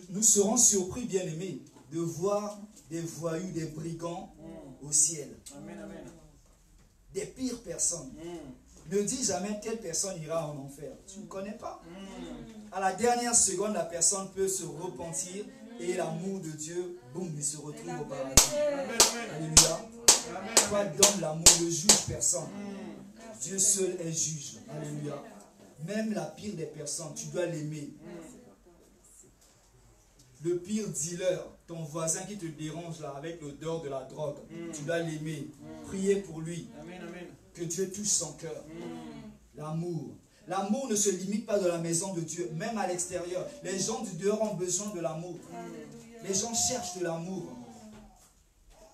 E: Nous serons surpris, bien-aimés, de voir des voyous, des brigands au ciel.
F: Amen, amen.
E: Des pires personnes. Ne dis jamais telle personne ira en enfer. Tu ne connais pas. À la dernière seconde, la personne peut se repentir et l'amour de Dieu, boum, il se retrouve au paradis.
F: Amen, amen.
E: Alléluia.
F: Amen,
E: Toi, donne l'amour, ne juge personne. Dieu seul est juge. Alléluia. Même la pire des personnes, tu dois l'aimer. Le pire dealer, ton voisin qui te dérange là avec l'odeur de la drogue, tu dois l'aimer. Prier pour lui.
F: Amen, amen.
E: Que Dieu touche son cœur. L'amour. L'amour ne se limite pas dans la maison de Dieu, même à l'extérieur. Les gens du dehors ont besoin de l'amour. Les gens cherchent de l'amour.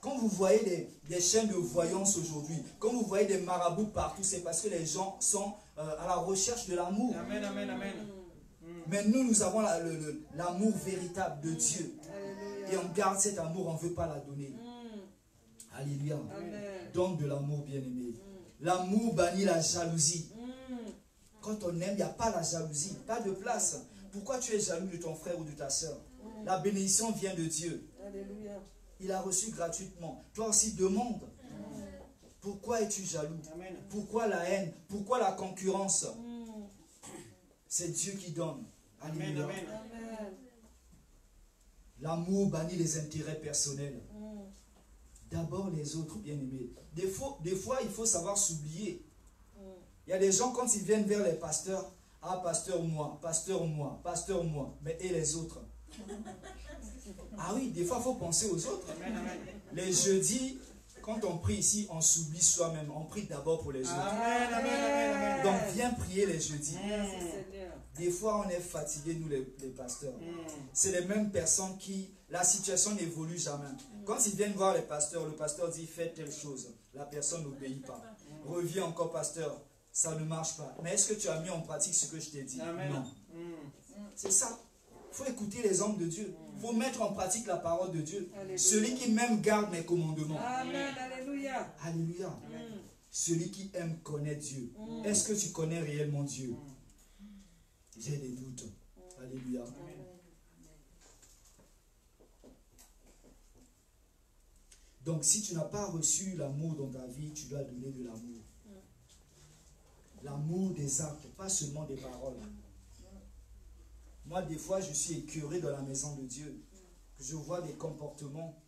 E: Quand vous voyez des chaînes de voyance aujourd'hui, quand vous voyez des marabouts partout, c'est parce que les gens sont à la recherche de l'amour.
F: Amen, amen, amen.
E: Mais nous avons l'amour véritable de Dieu. Et on garde cet amour, on ne veut pas la donner. Alléluia. Donne de l'amour, bien-aimé. L'amour bannit la jalousie. Quand on aime, il n'y a pas la jalousie, pas de place. Pourquoi tu es jaloux de ton frère ou de ta soeur? La bénédiction vient de Dieu.
B: Alléluia.
E: Il a reçu gratuitement. Toi aussi, demande. Pourquoi es-tu jaloux?
F: Amen.
E: Pourquoi la haine? Pourquoi la concurrence? C'est Dieu qui donne.
F: Amen,
E: Alléluia.
F: amen.
B: Amen.
E: L'amour bannit les intérêts personnels. D'abord les autres, bien-aimés. Des fois, il faut savoir s'oublier. Il y a des gens, quand ils viennent vers les pasteurs, ah, pasteur moi, pasteur moi, pasteur moi, mais et les autres? Ah oui, des fois, il faut penser aux autres.
F: Amen, amen.
E: Les jeudis, quand on prie ici, on s'oublie soi-même. On prie d'abord pour les autres.
F: Amen, amen, amen, amen.
E: Donc, viens prier les jeudis.
B: Merci Seigneur.
E: Des fois, on est fatigué, nous les pasteurs. C'est les mêmes personnes qui, la situation n'évolue jamais. Quand ils viennent voir les pasteurs, le pasteur dit, faites telle chose. La personne n'obéit pas. Reviens encore, pasteur. Ça ne marche pas. Mais est-ce que tu as mis en pratique ce que je t'ai dit?
F: Amen.
E: Non. C'est ça. Il faut écouter les hommes de Dieu. Il faut mettre en pratique la parole de Dieu.
B: Alléluia.
E: Celui qui m'aime garde mes commandements.
B: Amen. Alléluia.
E: Alléluia. Celui qui aime connaît Dieu. Est-ce que tu connais réellement Dieu? J'ai des doutes. Alléluia. Donc si tu n'as pas reçu l'amour dans ta vie, tu dois donner de l'amour. L'amour des actes, pas seulement des paroles. Moi, des fois, je suis écœuré dans la maison de Dieu. Je vois des comportements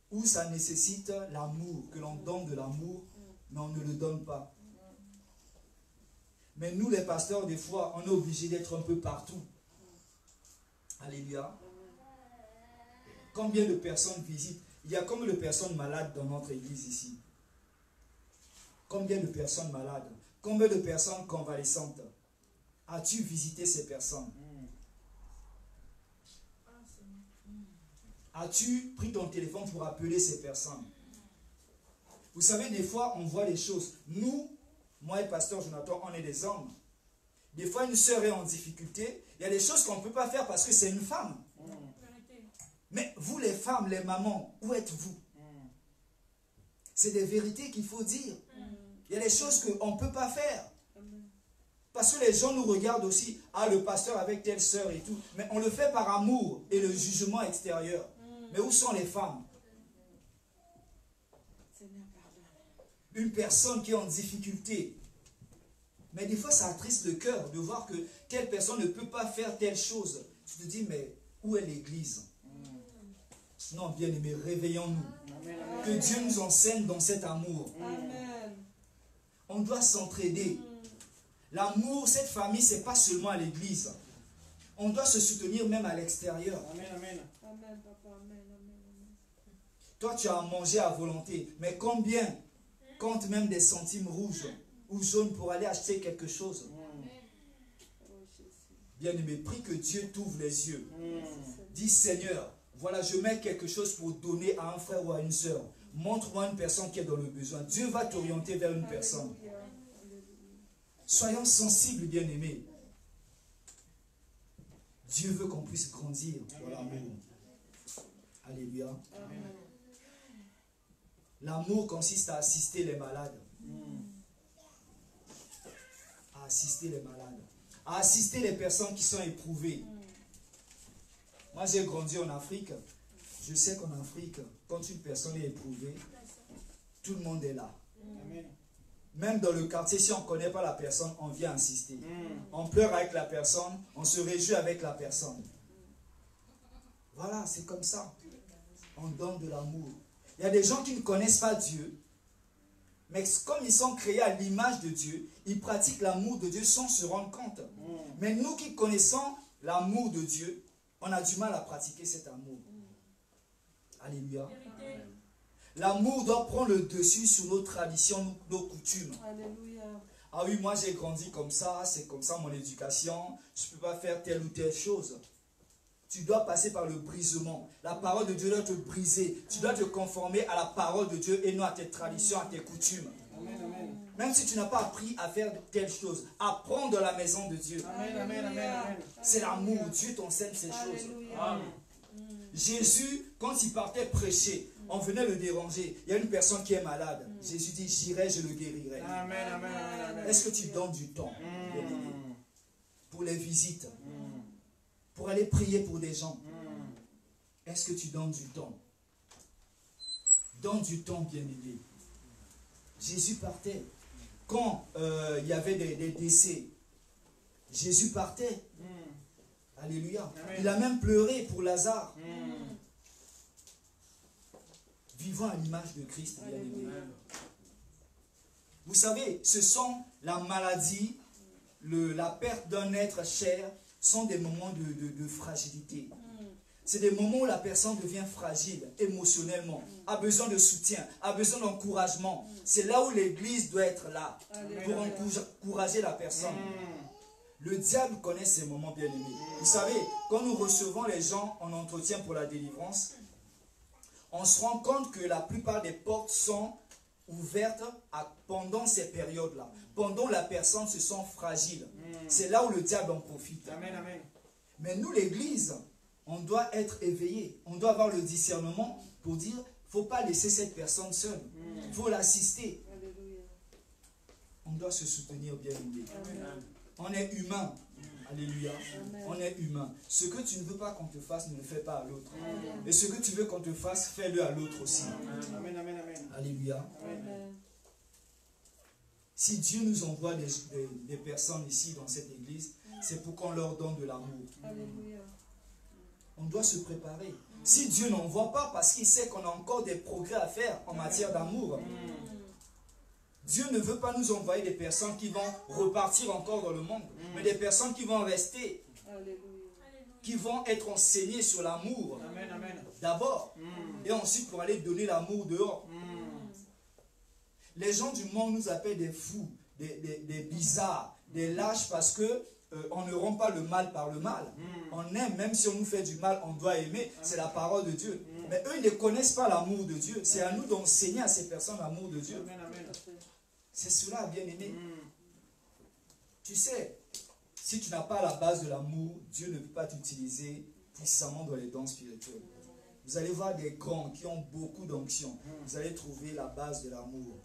E: où ça nécessite l'amour, que l'on donne de l'amour, mais on ne le donne pas. Mais nous, les pasteurs, des fois, on est obligés d'être un peu partout. Alléluia. Combien de personnes visitent? Il y a combien de personnes malades dans notre église ici? Combien de personnes malades? Combien de personnes convalescentes? As-tu visité ces personnes? As-tu pris ton téléphone pour appeler ces personnes? Vous savez, des fois, on voit les choses. Nous, moi et pasteur Jonathan, on est des hommes. Des fois, une sœur est en difficulté. Il y a des choses qu'on ne peut pas faire parce que c'est une femme. Mais vous, les femmes, les mamans, où êtes-vous? C'est des vérités qu'il faut dire. Il y a des choses qu'on ne peut pas faire. Parce que les gens nous regardent aussi. Ah, le pasteur avec telle sœur et tout. Mais on le fait par amour et le jugement extérieur. Mais où sont les femmes? Une personne qui est en difficulté Mais des fois, ça attriste le cœur de voir que telle personne ne peut pas faire telle chose. Tu te dis, mais où est l'église? Non, bien aimé, réveillons-nous. Que Dieu nous enseigne dans cet amour.
B: Amen.
E: On doit s'entraider. L'amour, cette famille, ce n'est pas seulement à l'église. On doit se soutenir même à l'extérieur.
F: Amen, amen.
B: Amen, papa. Amen, amen.
E: Toi, tu as mangé à volonté. Mais combien compte même des centimes rouges ou jaunes pour aller acheter quelque chose?
B: Oh, Jésus.
E: Bien-aimé, prie que Dieu t'ouvre les yeux.
B: Merci,
E: Dis, Seigneur, voilà, je mets quelque chose pour donner à un frère ou à une soeur. Montre-moi une personne qui est dans le besoin. Dieu va t'orienter vers une personne.
B: Alléluia. Alléluia.
E: Soyons sensibles, bien-aimés. Dieu veut qu'on puisse grandir. Voilà, amen. Alléluia.
B: Amen.
E: L'amour consiste à assister les malades. À assister les malades. À assister les personnes qui sont éprouvées. Moi, j'ai grandi en Afrique. Je sais qu'en Afrique, quand une personne est éprouvée, tout le monde est là.
F: Amen.
E: Même dans le quartier, si on ne connaît pas la personne, on vient assister. On pleure avec la personne, on se réjouit avec la personne. Voilà, c'est comme ça. On donne de l'amour. Il y a des gens qui ne connaissent pas Dieu, mais comme ils sont créés à l'image de Dieu, ils pratiquent l'amour de Dieu sans se rendre compte. Mais nous qui connaissons l'amour de Dieu, on a du mal à pratiquer cet amour. Alléluia. L'amour doit prendre le dessus sur nos traditions, nos coutumes.
B: Alléluia.
E: Ah oui, moi j'ai grandi comme ça, c'est comme ça mon éducation, je ne peux pas faire telle ou telle chose. Tu dois passer par le brisement. La parole de Dieu doit te briser. Tu dois te conformer à la parole de Dieu et non à tes traditions, à tes coutumes.
F: Amen, amen.
E: Même si tu n'as pas appris à faire telle chose, apprends dans la maison de Dieu.
F: Amen, amen, amen, amen.
E: C'est l'amour. Dieu t'enseigne ces choses.
B: Alléluia.
F: Amen.
E: Jésus, quand il partait prêcher, on venait le déranger. Il y a une personne qui est malade. Jésus dit, j'irai, je le guérirai.
F: Amen, amen, amen, amen.
E: Est-ce que tu donnes du temps pour les visites, pour aller prier pour des gens? Est-ce que tu donnes du temps? Donne du temps, bien-aimé. Jésus partait. Quand il y avait des décès, Jésus partait. Alléluia.
F: Amen.
E: Il a même pleuré pour Lazare. Vivant à l'image de Christ, bien-aimé.
B: Alléluia.
E: Vous savez, ce sont la maladie, la perte d'un être cher, sont des moments de fragilité. C'est des moments où la personne devient fragile émotionnellement, a besoin de soutien, a besoin d'encouragement. C'est là où l'église doit être là, pour encourager la personne. Le diable connaît ces moments, bien aimés. Vous savez, quand nous recevons les gens en entretien pour la délivrance, on se rend compte que la plupart des portes sont ouvertes pendant ces périodes-là. Pendant la personne se sent fragile. C'est là où le diable en profite.
F: Amen, amen.
E: Mais nous, l'église, on doit être éveillé. On doit avoir le discernement pour dire, il ne faut pas laisser cette personne seule. Il faut l'assister.
B: Alléluia.
E: On doit se soutenir, bien aimé.
B: Amen.
E: On est humain. Alléluia.
B: Amen.
E: On est humain. Ce que tu ne veux pas qu'on te fasse, ne le fais pas à l'autre. Et ce que tu veux qu'on te fasse, fais-le à l'autre aussi.
F: Amen, amen, amen.
E: Alléluia.
B: Amen.
E: Si Dieu nous envoie des personnes ici dans cette église, c'est pour qu'on leur donne de l'amour.
B: Alléluia.
E: On doit se préparer. Si Dieu n'envoie pas, parce qu'il sait qu'on a encore des progrès à faire en matière d'amour, Dieu ne veut pas nous envoyer des personnes qui vont repartir encore dans le monde, mais des personnes qui vont rester,
B: Alléluia.
E: qui vont être enseignées sur l'amour
F: Amen, amen.
E: d'abord, et ensuite pour aller donner l'amour dehors. Les gens du monde nous appellent des fous, des bizarres, des lâches parce que on ne rend pas le mal par le mal. On aime, même si on nous fait du mal, on doit aimer. C'est la parole de Dieu. Mais eux, ils ne connaissent pas l'amour de Dieu. C'est à nous d'enseigner à ces personnes l'amour de Dieu.
F: Amen, amen.
E: C'est cela, bien aimé. Tu sais, si tu n'as pas la base de l'amour, Dieu ne peut pas t'utiliser puissamment dans les dons spirituels. Vous allez voir des grands qui ont beaucoup d'onction. Vous allez trouver la base de l'amour.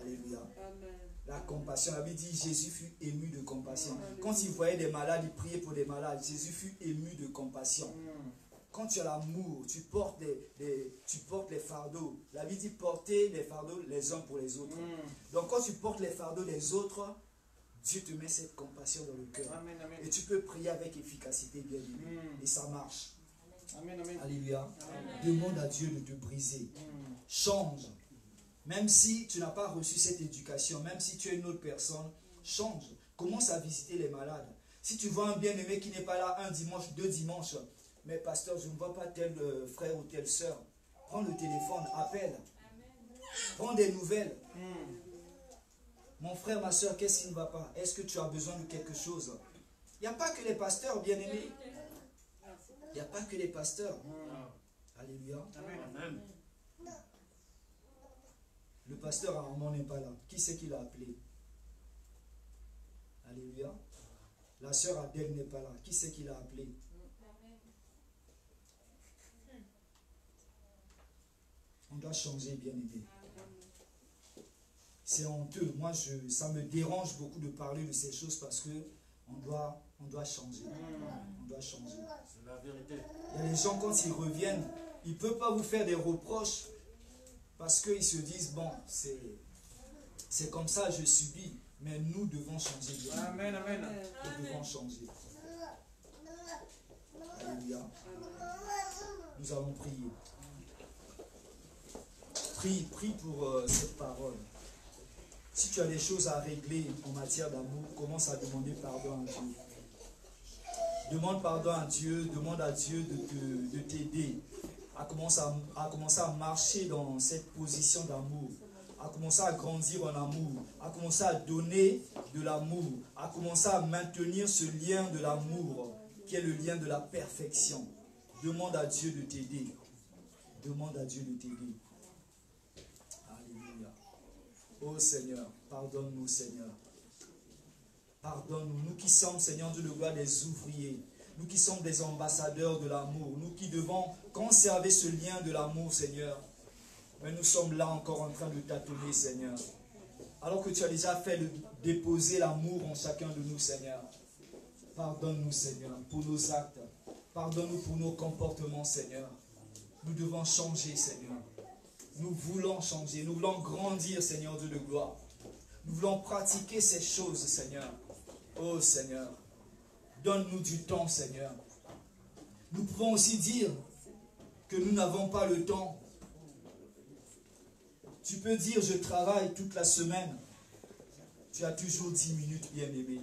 E: Alléluia.
B: Amen.
E: La compassion. La Bible dit Jésus fut ému de compassion. Quand il voyait des malades, il priait pour des malades. Jésus fut ému de compassion. Quand tu as l'amour, tu portes les fardeaux. La Bible dit porter les fardeaux les uns pour les autres. Donc quand tu portes les fardeaux des autres, Dieu te met cette compassion dans le cœur.
F: Amen,
E: Et
F: amen.
E: tu peux prier avec efficacité, bien aimé. Et ça marche.
F: Amen, amen.
E: Alléluia. Demande à Dieu de te briser. Change. Même si tu n'as pas reçu cette éducation, même si tu es une autre personne, change. Commence à visiter les malades. Si tu vois un bien-aimé qui n'est pas là un dimanche, 2 dimanches, mais pasteur, je ne vois pas tel frère ou telle soeur, prends le téléphone, appelle. Prends des nouvelles. Mon frère, ma soeur, qu'est-ce qui ne va pas? Est-ce que tu as besoin de quelque chose? Il n'y a pas que les pasteurs, bien-aimés. Il n'y a pas que les pasteurs. Alléluia.
F: Amen.
E: Le pasteur Armand n'est pas là. Qui c'est qui l'a appelé? Alléluia. La sœur Adèle n'est pas là. Qui c'est qui l'a appelé? On doit changer, bien-aimé. C'est honteux. Moi, ça me dérange beaucoup de parler de ces choses parce que on doit changer. On doit changer.
F: C'est la vérité.
E: Il y a les gens, quand ils reviennent, ils ne peuvent pas vous faire des reproches parce qu'ils se disent, bon, c'est comme ça, je subis. Mais nous devons changer.
F: Amen, amen.
E: Nous devons changer. Alléluia. Nous allons prier. Prie pour cette parole. Si tu as des choses à régler en matière d'amour, commence à demander pardon à Dieu. Demande pardon à Dieu, demande à Dieu de t'aider à commencer à marcher dans cette position d'amour, à commencer à grandir en amour, à commencer à donner de l'amour, à commencer à maintenir ce lien de l'amour qui est le lien de la perfection. Demande à Dieu de t'aider. Demande à Dieu de t'aider. Alléluia. Oh Seigneur, pardonne-nous Seigneur. Pardonne-nous, nous qui sommes, Seigneur Dieu de gloire, des ouvriers. Nous qui sommes des ambassadeurs de l'amour. Nous qui devons conserver ce lien de l'amour, Seigneur. Mais nous sommes là encore en train de tâtonner, Seigneur. Alors que tu as déjà fait déposer l'amour en chacun de nous, Seigneur. Pardonne-nous, Seigneur, pour nos actes. Pardonne-nous pour nos comportements, Seigneur. Nous devons changer, Seigneur. Nous voulons changer. Nous voulons grandir, Seigneur Dieu de gloire. Nous voulons pratiquer ces choses, Seigneur. Oh, Seigneur. Donne-nous du temps, Seigneur. Nous pouvons aussi dire que nous n'avons pas le temps. Tu peux dire, je travaille toute la semaine. Tu as toujours 10 minutes, bien-aimé.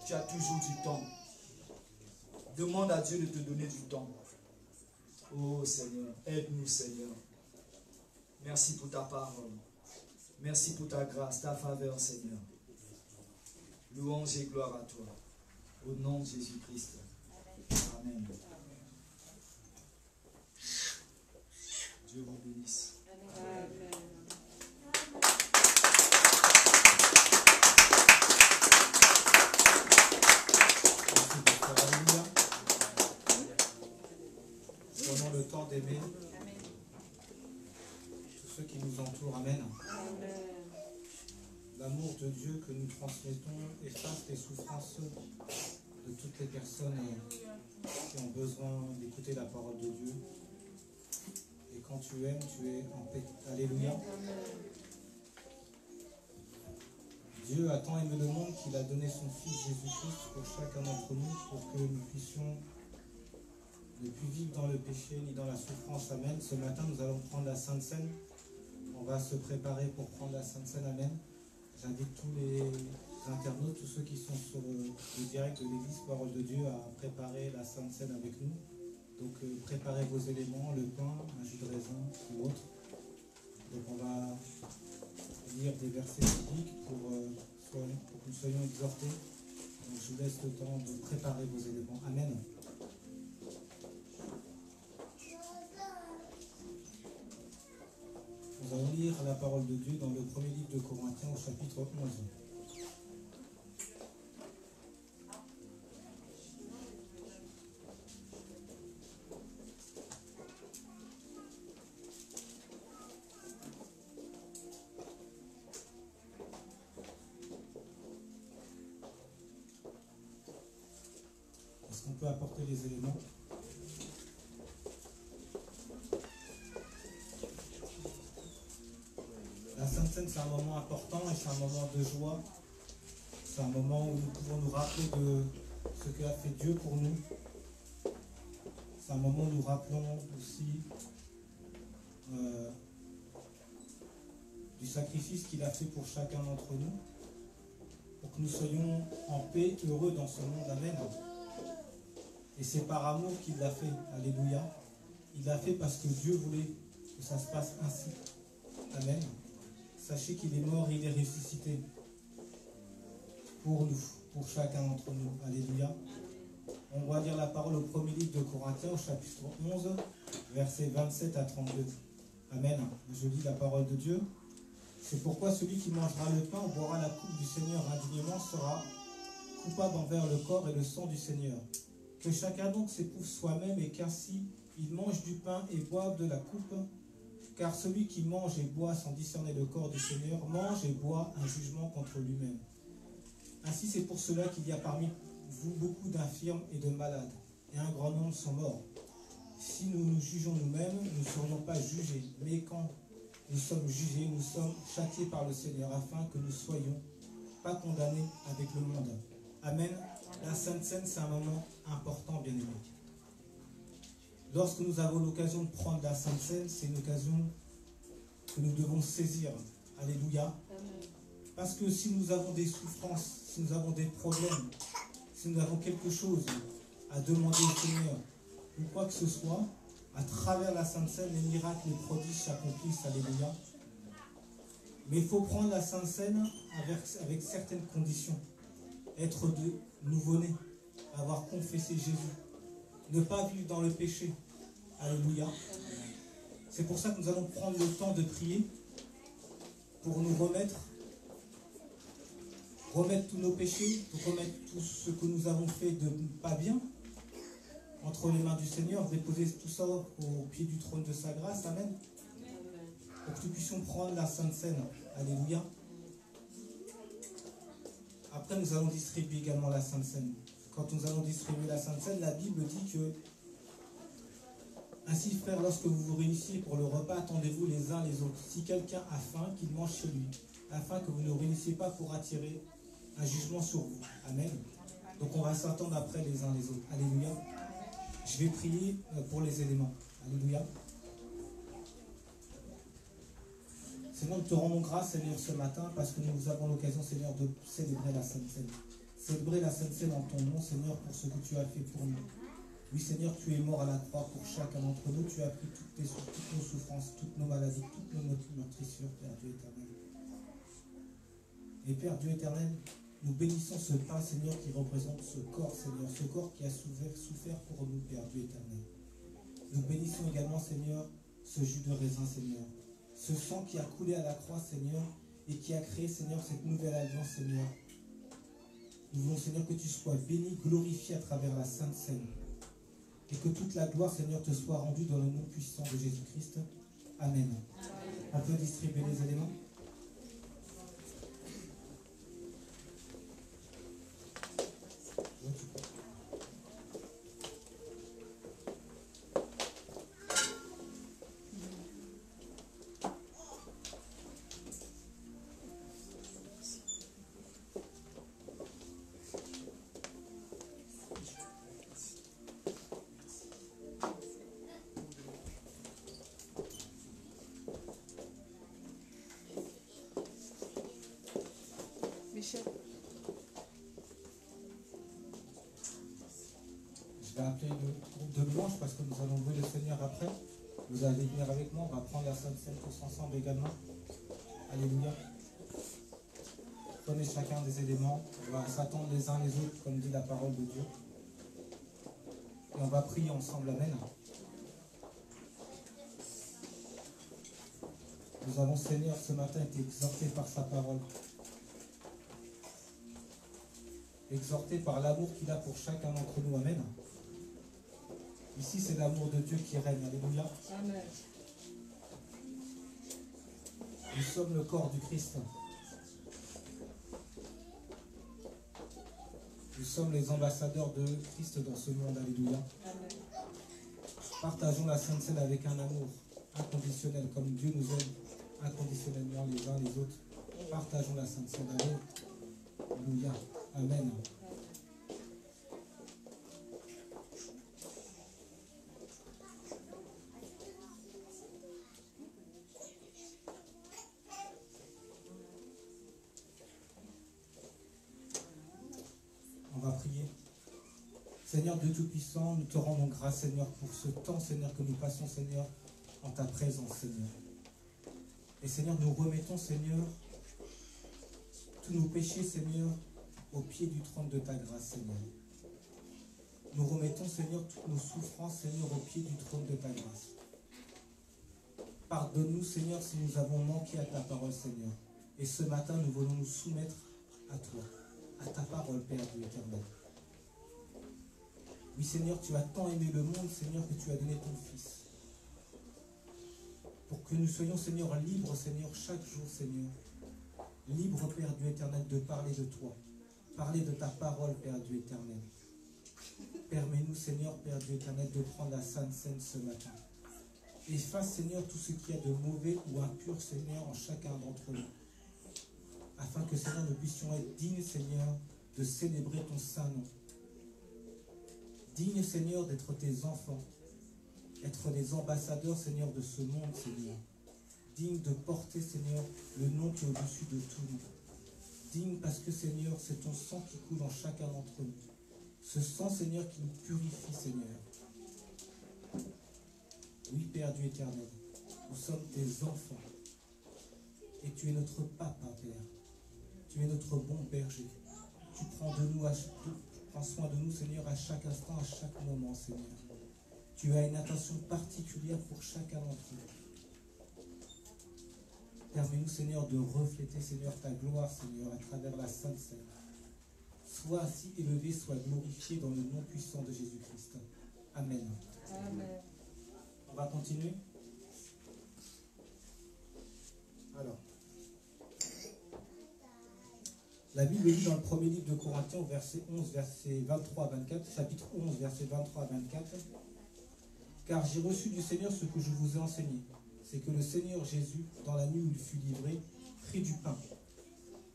E: Tu as toujours du temps. Demande à Dieu de te donner du temps. Oh Seigneur, aide-nous Seigneur. Merci pour ta parole. Merci pour ta grâce, ta faveur, Seigneur. Louange et gloire à toi. Au nom de Jésus-Christ. Amen. Dieu vous bénisse.
B: Amen.
A: Alléluia. Prenons le temps d'aimer tous ceux qui nous entourent. Amen.
B: Amen.
A: L'amour de Dieu que nous transmettons efface les souffrances de toutes les personnes qui ont besoin d'écouter la parole de Dieu. Et quand tu aimes, tu es en paix. Alléluia. Dieu a tant aimé le monde qu'il a donné son Fils Jésus-Christ pour chacun d'entre nous, pour que nous puissions ne plus vivre dans le péché ni dans la souffrance. Amen. Ce matin, nous allons prendre la Sainte Seine. On va se préparer pour prendre la Sainte Seine. Amen. J'invite tous les internautes, tous ceux qui sont sur le direct de l'Église Parole de Dieu à préparer la Sainte Seine avec nous. Donc préparez vos éléments, le pain, un jus de raisin ou autre. Donc on va lire des versets bibliques pour que nous soyons exhortés. Donc je vous laisse le temps de préparer vos éléments. Amen. Nous allons lire la parole de Dieu dans le premier livre de Corinthiens au chapitre 11. Est-ce qu'on peut apporter les éléments ? La Sainte Seine, c'est un moment important et c'est un moment de joie. C'est un moment où nous pouvons nous rappeler de ce que a fait Dieu pour nous. C'est un moment où nous rappelons aussi du sacrifice qu'il a fait pour chacun d'entre nous, pour que nous soyons en paix, heureux dans ce monde. Amen. Et c'est par amour qu'il l'a fait. Alléluia. Il l'a fait parce que Dieu voulait que ça se passe ainsi. Amen. Sachez qu'il est mort et il est ressuscité pour nous, pour chacun d'entre nous. Alléluia. On va lire la parole au premier livre de Corinthiens, au chapitre 11, versets 27 à 32. Amen. Je lis la parole de Dieu. C'est pourquoi celui qui mangera le pain ou boira la coupe du Seigneur indignement sera coupable envers le corps et le sang du Seigneur. Que chacun donc s'éprouve soi-même et qu'ainsi il mange du pain et boive de la coupe. Car celui qui mange et boit sans discerner le corps du Seigneur mange et boit un jugement contre lui-même. Ainsi c'est pour cela qu'il y a parmi vous beaucoup d'infirmes et de malades, et un grand nombre sont morts. Si nous nous jugeons nous-mêmes, nous ne serions pas jugés, mais quand nous sommes jugés, nous sommes châtiés par le Seigneur, afin que nous ne soyons pas condamnés avec le monde. Amen. La Sainte Seine, c'est un moment important, bien aimé. Lorsque nous avons l'occasion de prendre la Sainte Seine, c'est une occasion que nous devons saisir. Alléluia. Parce que si nous avons des souffrances, si nous avons des problèmes, si nous avons quelque chose à demander au Seigneur, ou quoi que ce soit, à travers la Sainte Seine, les miracles, les prodiges s'accomplissent. Alléluia. Mais il faut prendre la Sainte Seine avec certaines conditions. Être de nouveau-né, avoir confessé Jésus, ne pas vivre dans le péché. Alléluia. C'est pour ça que nous allons prendre le temps de prier pour nous remettre tous nos péchés, remettre tout ce que nous avons fait de pas bien entre les mains du Seigneur, déposer tout ça au pied du trône de sa grâce. Amen. Pour que nous puissions prendre la Sainte Seine. Alléluia. Après, nous allons distribuer également la Sainte Seine. Quand nous allons distribuer la Sainte Seine, la Bible dit que ainsi, frères, lorsque vous vous réunissez pour le repas, attendez-vous les uns les autres. Si quelqu'un a faim, qu'il mange chez lui, afin que vous ne réunissiez pas pour attirer un jugement sur vous. Amen. Donc on va s'attendre après les uns les autres. Alléluia. Je vais prier pour les éléments. Alléluia. Seigneur, nous te rendons grâce, Seigneur, ce matin, parce que nous avons l'occasion, Seigneur, de célébrer la Sainte Seine. Célébrer la Sainte Seine en ton nom, Seigneur, pour ce que tu as fait pour nous. Oui, Seigneur, tu es mort à la croix pour chacun d'entre nous. Tu as pris toutes nos souffrances, toutes nos maladies, toutes nos meurtrissures, Père Dieu éternel. Et Père Dieu éternel, nous bénissons ce pain, Seigneur, qui représente ce corps, Seigneur, ce corps qui a souffert pour nous, Père Dieu éternel. Nous bénissons également, Seigneur, ce jus de raisin, Seigneur. Ce sang qui a coulé à la croix, Seigneur, et qui a créé, Seigneur, cette nouvelle alliance, Seigneur. Nous voulons, Seigneur, que tu sois béni, glorifié à travers la Sainte Seine. Et que toute la gloire, Seigneur, te soit rendue dans le nom puissant de Jésus-Christ. Amen. On peut distribuer les éléments.
B: Michel.
A: Je vais appeler le groupe de louanges parce que nous allons louer le Seigneur après. Vous allez venir avec moi, on va prendre la Sainte Seine tous ensemble également. Alléluia. Prenez chacun des éléments, on va s'attendre les uns les autres, comme dit la parole de Dieu. Et on va prier ensemble, amen. Nous avons, Seigneur, ce matin été exhortés par sa parole. Exhortés par l'amour qu'il a pour chacun d'entre nous, amen. Ici, c'est l'amour de Dieu qui règne, alléluia.
B: Amen.
A: Nous sommes le corps du Christ. Nous sommes les ambassadeurs de Christ dans ce monde, alléluia.
B: Amen.
A: Partageons la Sainte Seine avec un amour inconditionnel, comme Dieu nous aime inconditionnellement les uns les autres. Partageons la Sainte Seine, amen. Alléluia. Amen. On va prier. Seigneur Dieu Tout-Puissant, nous te rendons grâce, Seigneur, pour ce temps, Seigneur, que nous passons, Seigneur, en ta présence, Seigneur. Et Seigneur, nous remettons, Seigneur, tous nos péchés, Seigneur, au pied du trône de ta grâce, Seigneur. Nous remettons, Seigneur, toutes nos souffrances, Seigneur, au pied du trône de ta grâce. Pardonne-nous, Seigneur, si nous avons manqué à ta parole, Seigneur. Et ce matin, nous voulons nous soumettre à toi, à ta parole, Père Dieu éternel. Oui, Seigneur, tu as tant aimé le monde, Seigneur, que tu as donné ton Fils. Pour que nous soyons, Seigneur, libres, Seigneur, chaque jour, Seigneur. Libre, Père Dieu éternel, de parler de toi. Parler de ta parole, Père Dieu éternel. Permets-nous, Seigneur, Père Dieu éternel, de prendre la Sainte Seine ce matin. Efface, Seigneur, tout ce qu'il y a de mauvais ou impur, Seigneur, en chacun d'entre nous. Afin que, Seigneur, nous puissions être dignes, Seigneur, de célébrer ton saint nom. Dignes, Seigneur, d'être tes enfants. Être des ambassadeurs, Seigneur, de ce monde, Seigneur. Digne de porter, Seigneur, le nom qui est au-dessus de tout nom. Digne parce que, Seigneur, c'est ton sang qui coule en chacun d'entre nous. Ce sang, Seigneur, qui nous purifie, Seigneur. Oui, Père Dieu éternel, nous sommes tes enfants. Et tu es notre papa, Père. Tu es notre bon berger. Tu prends soin de nous, Seigneur, à chaque instant, à chaque moment, Seigneur. Tu as une attention particulière pour chacun d'entre nous. Permets-nous, Seigneur, de refléter, Seigneur, ta gloire, Seigneur, à travers la Sainte Seine. Sois ainsi élevé, sois glorifié dans le nom puissant de Jésus-Christ. Amen.
B: Amen.
A: On va continuer. Alors, la Bible dit dans le premier livre de Corinthiens, verset 11, verset 23 à 24, chapitre 11, verset 23 à 24, « Car j'ai reçu du Seigneur ce que je vous ai enseigné, c'est que le Seigneur Jésus, dans la nuit où il fut livré, prit du pain.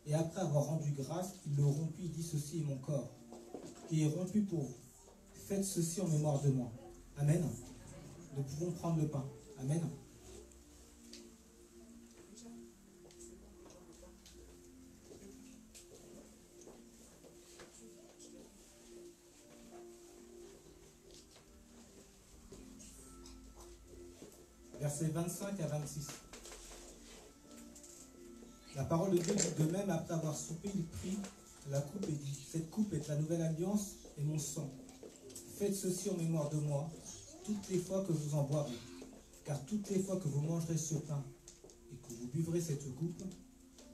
A: Et après avoir rendu grâce, il le rompit, il dit, ceci est mon corps, qui est rompu pour vous. Faites ceci en mémoire de moi. » Amen. Nous pouvons prendre le pain. Amen. Versets 25 à 26. La parole de Dieu dit de même, après avoir soupé, il prit la coupe et dit, cette coupe est la nouvelle alliance et mon sang. Faites ceci en mémoire de moi, toutes les fois que vous en boirez. Car toutes les fois que vous mangerez ce pain et que vous buvrez cette coupe,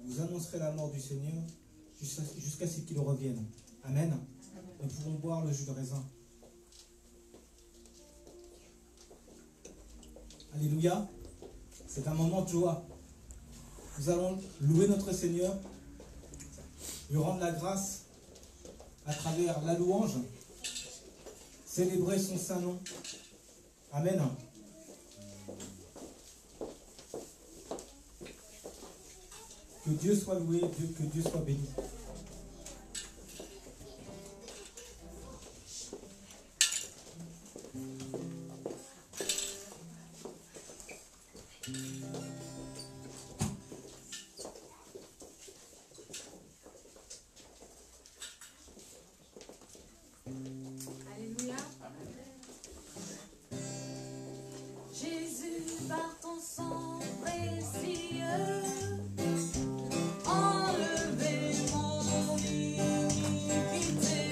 A: vous annoncerez la mort du Seigneur jusqu'à ce qu'il revienne. Amen. Nous pouvons boire le jus de raisin. Alléluia. C'est un moment de joie. Nous allons louer notre Seigneur, lui rendre la grâce à travers la louange, célébrer son saint nom. Amen. Que Dieu soit loué, que Dieu soit béni.
D: Alléluia. Jésus, par ton sang précieux, enlevez mon iniquité.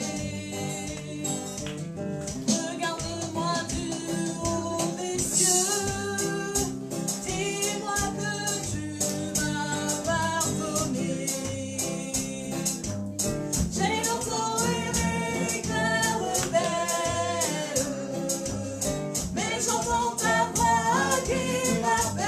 D: Regarde-moi du haut des cieux, dis-moi que tu m'as pardonné. J'ai l'auto et m'éclaire belle, mais j'entends ta voix qui m'appelle.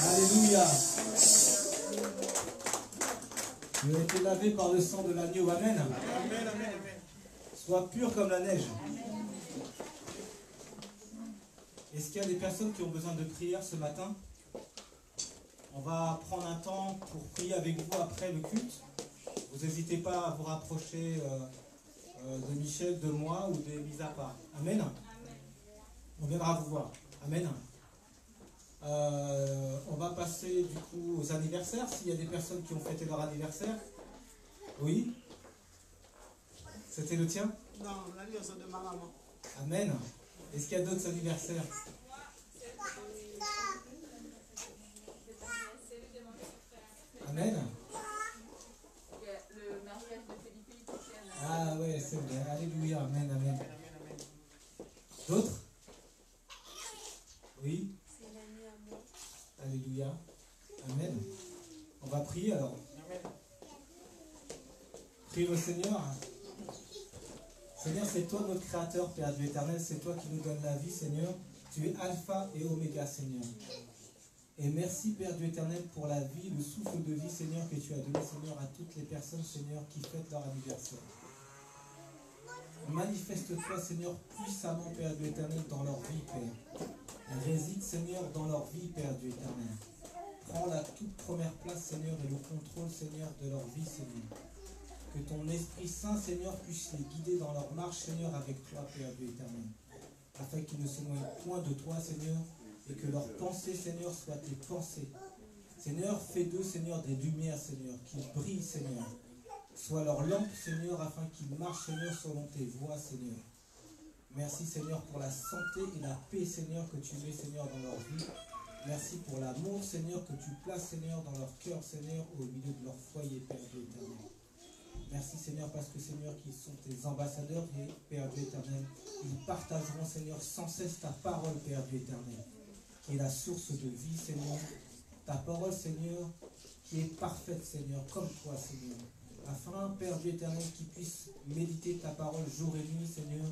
A: Alléluia. Tu as été lavé par le sang de l'agneau. Amen. Sois pur comme la neige. Est-ce qu'il y a des personnes qui ont besoin de prière ce matin? On va prendre un temps pour prier avec vous après le culte. Vous n'hésitez pas à vous rapprocher de Michel, de moi ou de Misapa. Amen. On viendra vous voir. Amen. On va passer du coup aux anniversaires. S'il y a des personnes qui ont fêté leur anniversaire. Oui. C'était le tien?
C: Non, l'anniversaire de ma maman.
A: Amen. Est-ce qu'il y a d'autres anniversaires? Amen.
D: Le mariage de Philippe.
A: Ah ouais, c'est vrai. Alléluia. Amen, amen. D'autres? Oui. Alléluia. Amen. On va prier alors. Priez le Seigneur. Seigneur, c'est toi notre Créateur, Père Dieu éternel. C'est toi qui nous donnes la vie, Seigneur. Tu es Alpha et Oméga, Seigneur. Et merci, Père Dieu éternel, pour la vie, le souffle de vie, Seigneur, que tu as donné, Seigneur, à toutes les personnes, Seigneur, qui fêtent leur anniversaire. Manifeste-toi, Seigneur, puissamment, Père Dieu éternel, dans leur vie, Père. Réside, Seigneur, dans leur vie, Père Dieu éternel. Prends la toute première place, Seigneur, et le contrôle, Seigneur, de leur vie, Seigneur. Que ton Esprit Saint, Seigneur, puisse les guider dans leur marche, Seigneur, avec toi, Père Dieu éternel. Afin qu'ils ne s'éloignent point de toi, Seigneur, et que leurs pensées, Seigneur, soient tes pensées. Seigneur, fais d'eux, Seigneur, des lumières, Seigneur, qu'ils brillent, Seigneur. Sois leur lampe, Seigneur, afin qu'ils marchent, Seigneur, selon tes voies, Seigneur. Merci, Seigneur, pour la santé et la paix, Seigneur, que tu mets, Seigneur, dans leur vie. Merci pour l'amour, Seigneur, que tu places, Seigneur, dans leur cœur, Seigneur, au milieu de leur foyer, Père Dieu éternel. Merci, Seigneur, parce que, Seigneur, qu'ils sont tes ambassadeurs, et Père Dieu éternel, ils partageront, Seigneur, sans cesse ta parole, Père Dieu éternel, qui est la source de vie, Seigneur. Ta parole, Seigneur, qui est parfaite, Seigneur, comme toi, Seigneur. Afin, Père Dieu éternel, qu'ils puissent méditer ta parole jour et nuit, Seigneur,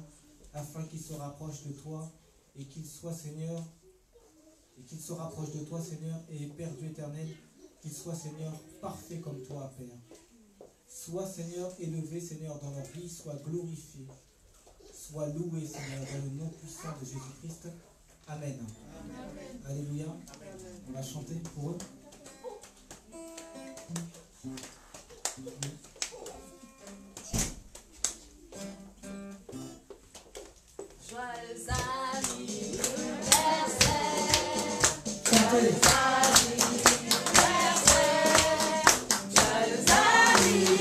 A: afin qu'ils se rapprochent de toi et qu'ils soient, Seigneur, et qu'ils se rapprochent de toi, Seigneur, et Père Dieu éternel, qu'ils soient, Seigneur, parfaits comme toi, Père. Sois, Seigneur, élevé, Seigneur, dans leur vie, sois glorifié, sois loué, Seigneur, dans le nom puissant de Jésus-Christ. Amen. Amen. Alléluia. Amen. On va chanter pour eux.
D: Joyeux anniversaire.
A: Chantez.
C: Joyeux anniversaire.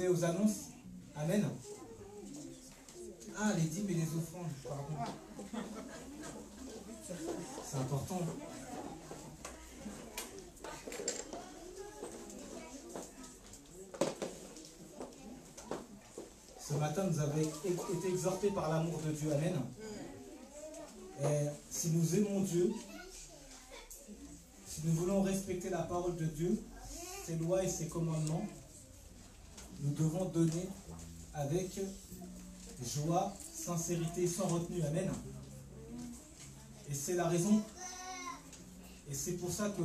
A: passer aux annonces. Amen. Ah, les dîmes et les offrandes, pardon. C'est important. Ce matin, nous avons été exhortés par l'amour de Dieu. Amen. Et si nous aimons Dieu, si nous voulons respecter la parole de Dieu, ses lois et ses commandements, nous devons donner avec joie, sincérité, sans retenue. Amen. Et c'est la raison, et c'est pour ça que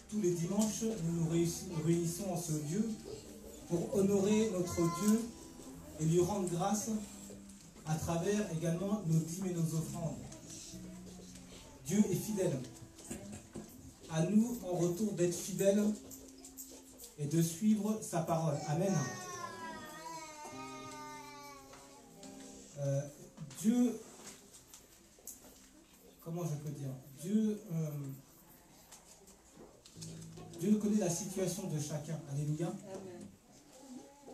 A: tous les dimanches, nous nous réunissons en ce lieu pour honorer notre Dieu et lui rendre grâce à travers également nos dîmes et nos offrandes. Dieu est fidèle. À nous, en retour, d'être fidèles et de suivre sa parole. Amen. Dieu, comment je peux dire, Dieu connaît la situation de chacun. Alléluia.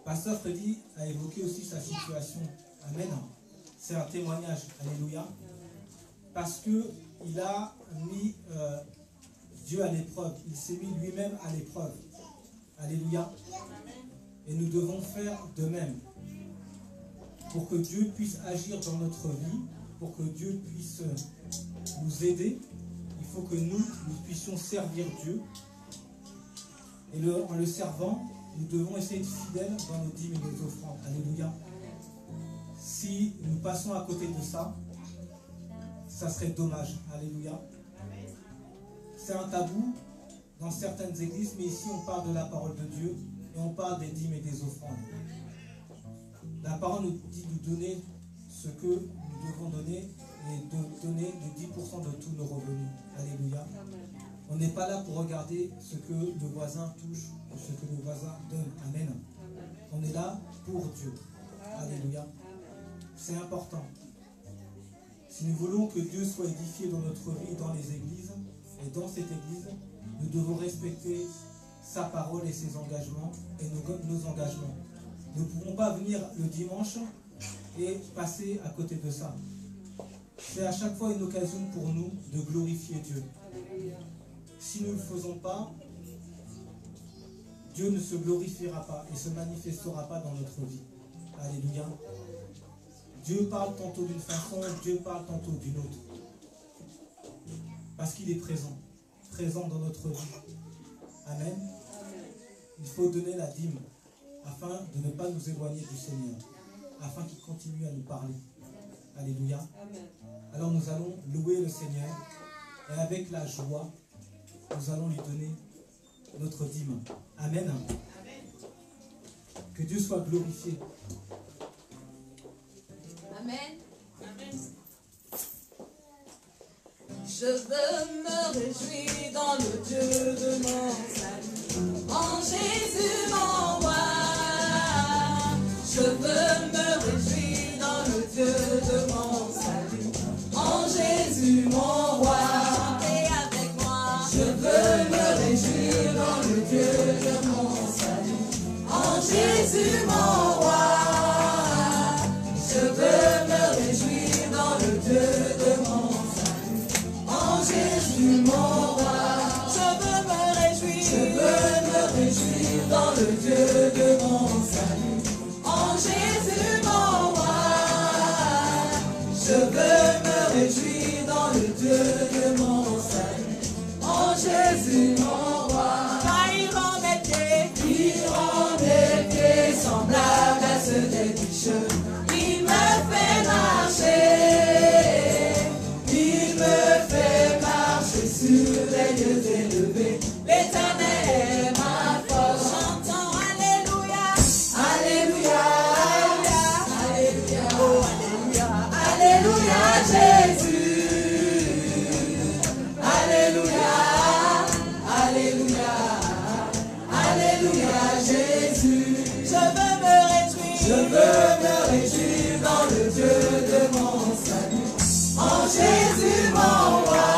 A: Pasteur Freddy a évoqué aussi sa situation. Amen. C'est un témoignage. Alléluia. Parce qu'il a mis Dieu à l'épreuve. Il s'est mis lui-même à l'épreuve. Alléluia. Et nous devons faire de même. Pour que Dieu puisse agir dans notre vie, pour que Dieu puisse nous aider, il faut que nous puissions servir Dieu. Et en le servant, nous devons essayer d'être fidèles dans nos dîmes et nos offrandes. Alléluia. Si nous passons à côté de ça, ça serait dommage. Alléluia. C'est un tabou dans certaines églises, mais ici on parle de la parole de Dieu et on parle des dîmes et des offrandes. La parole nous dit de donner ce que nous devons donner et de donner les 10% de tous nos revenus. Alléluia. On n'est pas là pour regarder ce que le voisin touche ou ce que le voisin donne. Amen. On est là pour Dieu. Alléluia. C'est important. Si nous voulons que Dieu soit édifié dans notre vie, dans les églises, et dans cette église, nous devons respecter sa parole et ses engagements et nos engagements. Nous ne pouvons pas venir le dimanche et passer à côté de ça. C'est à chaque fois une occasion pour nous de glorifier Dieu. Si nous ne le faisons pas, Dieu ne se glorifiera pas et ne se manifestera pas dans notre vie. Alléluia. Dieu parle tantôt d'une façon, Dieu parle tantôt d'une autre. Parce qu'il est présent dans notre vie. Amen. Il faut donner la dîme afin de ne pas nous éloigner du Seigneur, afin qu'il continue à nous parler. Alléluia. Alors nous allons louer le Seigneur et avec la joie, nous allons lui donner notre dîme. Amen. Que Dieu soit glorifié.
D: Amen.
C: Je veux me réjouir dans le Dieu de mon salut. En Jésus mon roi. Je veux me réjouir dans le Dieu de mon salut. En Jésus mon roi. Chantez avec moi. Je veux me réjouir dans le Dieu de mon salut. En Jésus mon roi. Je veux me réjouir dans le Dieu de mon salut. En Jésus mon roi, je veux me réjouir dans le Dieu de mon salut. En Jésus mon roi, je veux me réjouir dans le Dieu de mon salut. En Jésus mon roi, car il rend mes pieds semblables à ceux des bicheux. Il me fait marcher, il me fait marcher sur les lieux élevés. L'Éternel est ma force. Chantons Alléluia, Alléluia, Alléluia, oh Alléluia, Alléluia Jésus, Alléluia, Alléluia, Alléluia Jésus. Je veux me réjouir dans le Dieu de mon salut. En Jésus mon roi,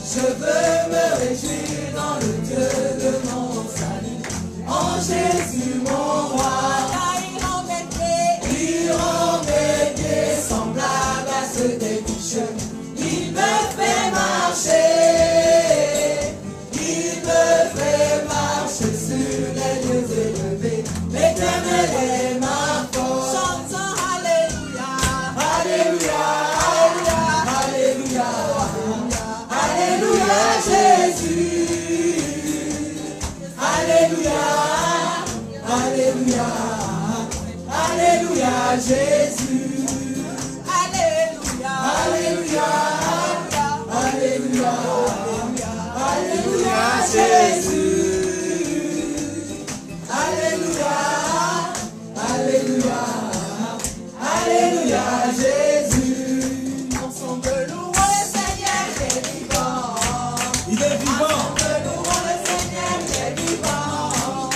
C: je veux me réjouir dans le Dieu de mon salut. En Jésus mon Jésus.
D: Alléluia.
C: Alléluia. Alléluia. Alléluia, Jésus. Alléluia. Alléluia. Alléluia, Jésus.
D: Ensemble, louons le Seigneur, il est vivant.
E: Il est vivant.
D: Ensemble, louons le Seigneur, il est vivant.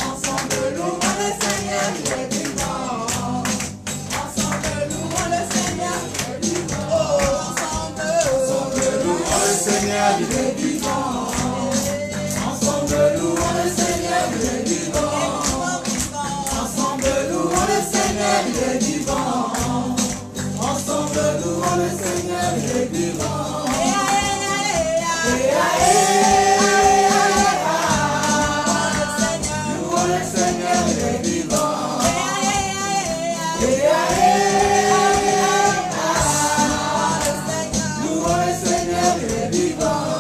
D: Ensemble, louons le Seigneur, il est vivant. Ensemble, louons le Seigneur, il est vivant. Oh, ensemble,
C: Louons le Seigneur, il est vivant. Ensemble, louons le Seigneur, il est vivant. Ensemble, louons le Seigneur, il est vivant. Ensemble, louons le Seigneur, il est vivant. Louons le Seigneur, il est vivant. Louons le Seigneur, il est vivant.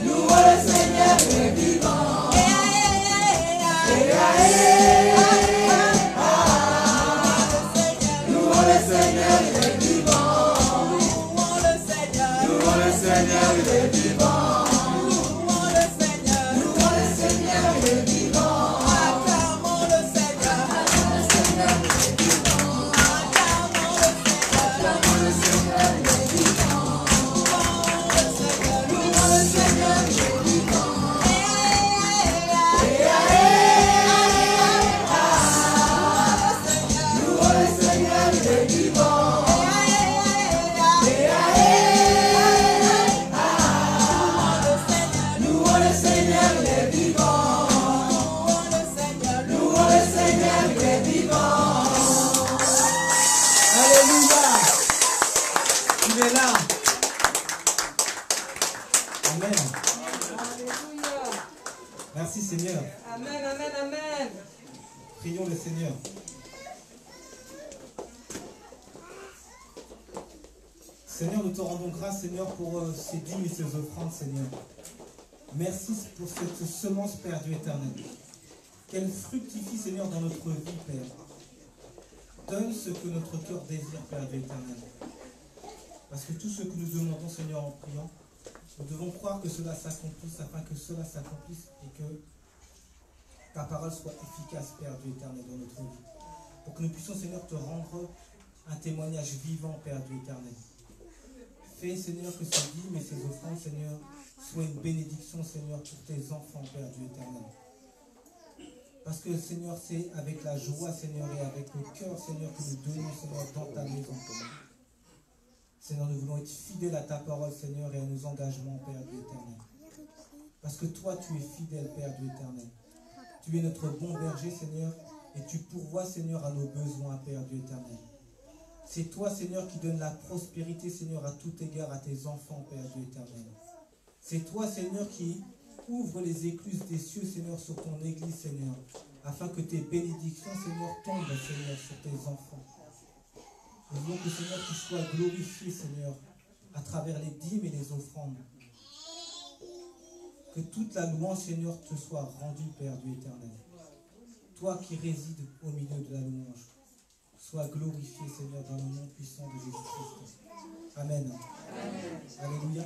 C: Louons le Seigneur, il est vivant. Louons le Seigneur, il est vivant.
D: louons le Seigneur,
C: Louons le Seigneur, il est vivant.
D: louons le Seigneur,
C: Louons le Seigneur, il est vivant.
D: acclamons le Seigneur, acclamons le Seigneur, acclamons le Seigneur,
C: Louons le Seigneur, il est vivant.
D: louons le Seigneur,
C: Louons le Seigneur, il est vivant. Louons le Seigneur, il est vivant. Louons le Seigneur, il est vivant. Louons le Seigneur, il est vivant. Alléluia. Il est là.
A: Amen.
B: Alléluia.
A: Merci Seigneur.
B: Amen, amen, amen.
A: Prions le Seigneur. Seigneur, nous te rendons grâce, Seigneur, pour ces dîmes et ces offrandes, Seigneur. Merci pour cette semence, Père Dieu éternel. Qu'elle fructifie, Seigneur, dans notre vie, Père. Donne ce que notre cœur désire, Père Dieu éternel. Parce que tout ce que nous demandons, Seigneur, en priant, nous devons croire que cela s'accomplisse, afin que cela s'accomplisse et que ta parole soit efficace, Père Dieu éternel, dans notre vie. Pour que nous puissions, Seigneur, te rendre un témoignage vivant, Père Dieu éternel. Fais, Seigneur, que ces dîmes et ces offrandes, Seigneur, soient une bénédiction, Seigneur, pour tes enfants, Père Dieu éternel. Parce que, Seigneur, c'est avec la joie, Seigneur, et avec le cœur, Seigneur, que nous donnons, Seigneur, dans ta maison. Seigneur, nous voulons être fidèles à ta parole, Seigneur, et à nos engagements, Père Dieu éternel. Parce que toi, tu es fidèle, Père Dieu éternel. Tu es notre bon berger, Seigneur, et tu pourvois, Seigneur, à nos besoins, Père Dieu éternel. C'est toi, Seigneur, qui donne la prospérité, Seigneur, à tout égard à tes enfants, Père Dieu éternel. C'est toi, Seigneur, qui ouvre les écluses des cieux, Seigneur, sur ton église, Seigneur, afin que tes bénédictions, Seigneur, tombent, Seigneur, sur tes enfants. Nous voulons que, Seigneur, tu sois glorifié, Seigneur, à travers les dîmes et les offrandes. Que toute la louange, Seigneur, te soit rendue, Père Dieu éternel. Toi qui résides au milieu de la louange, sois glorifié, Seigneur, dans le nom puissant de Jésus-Christ. Amen. Alléluia.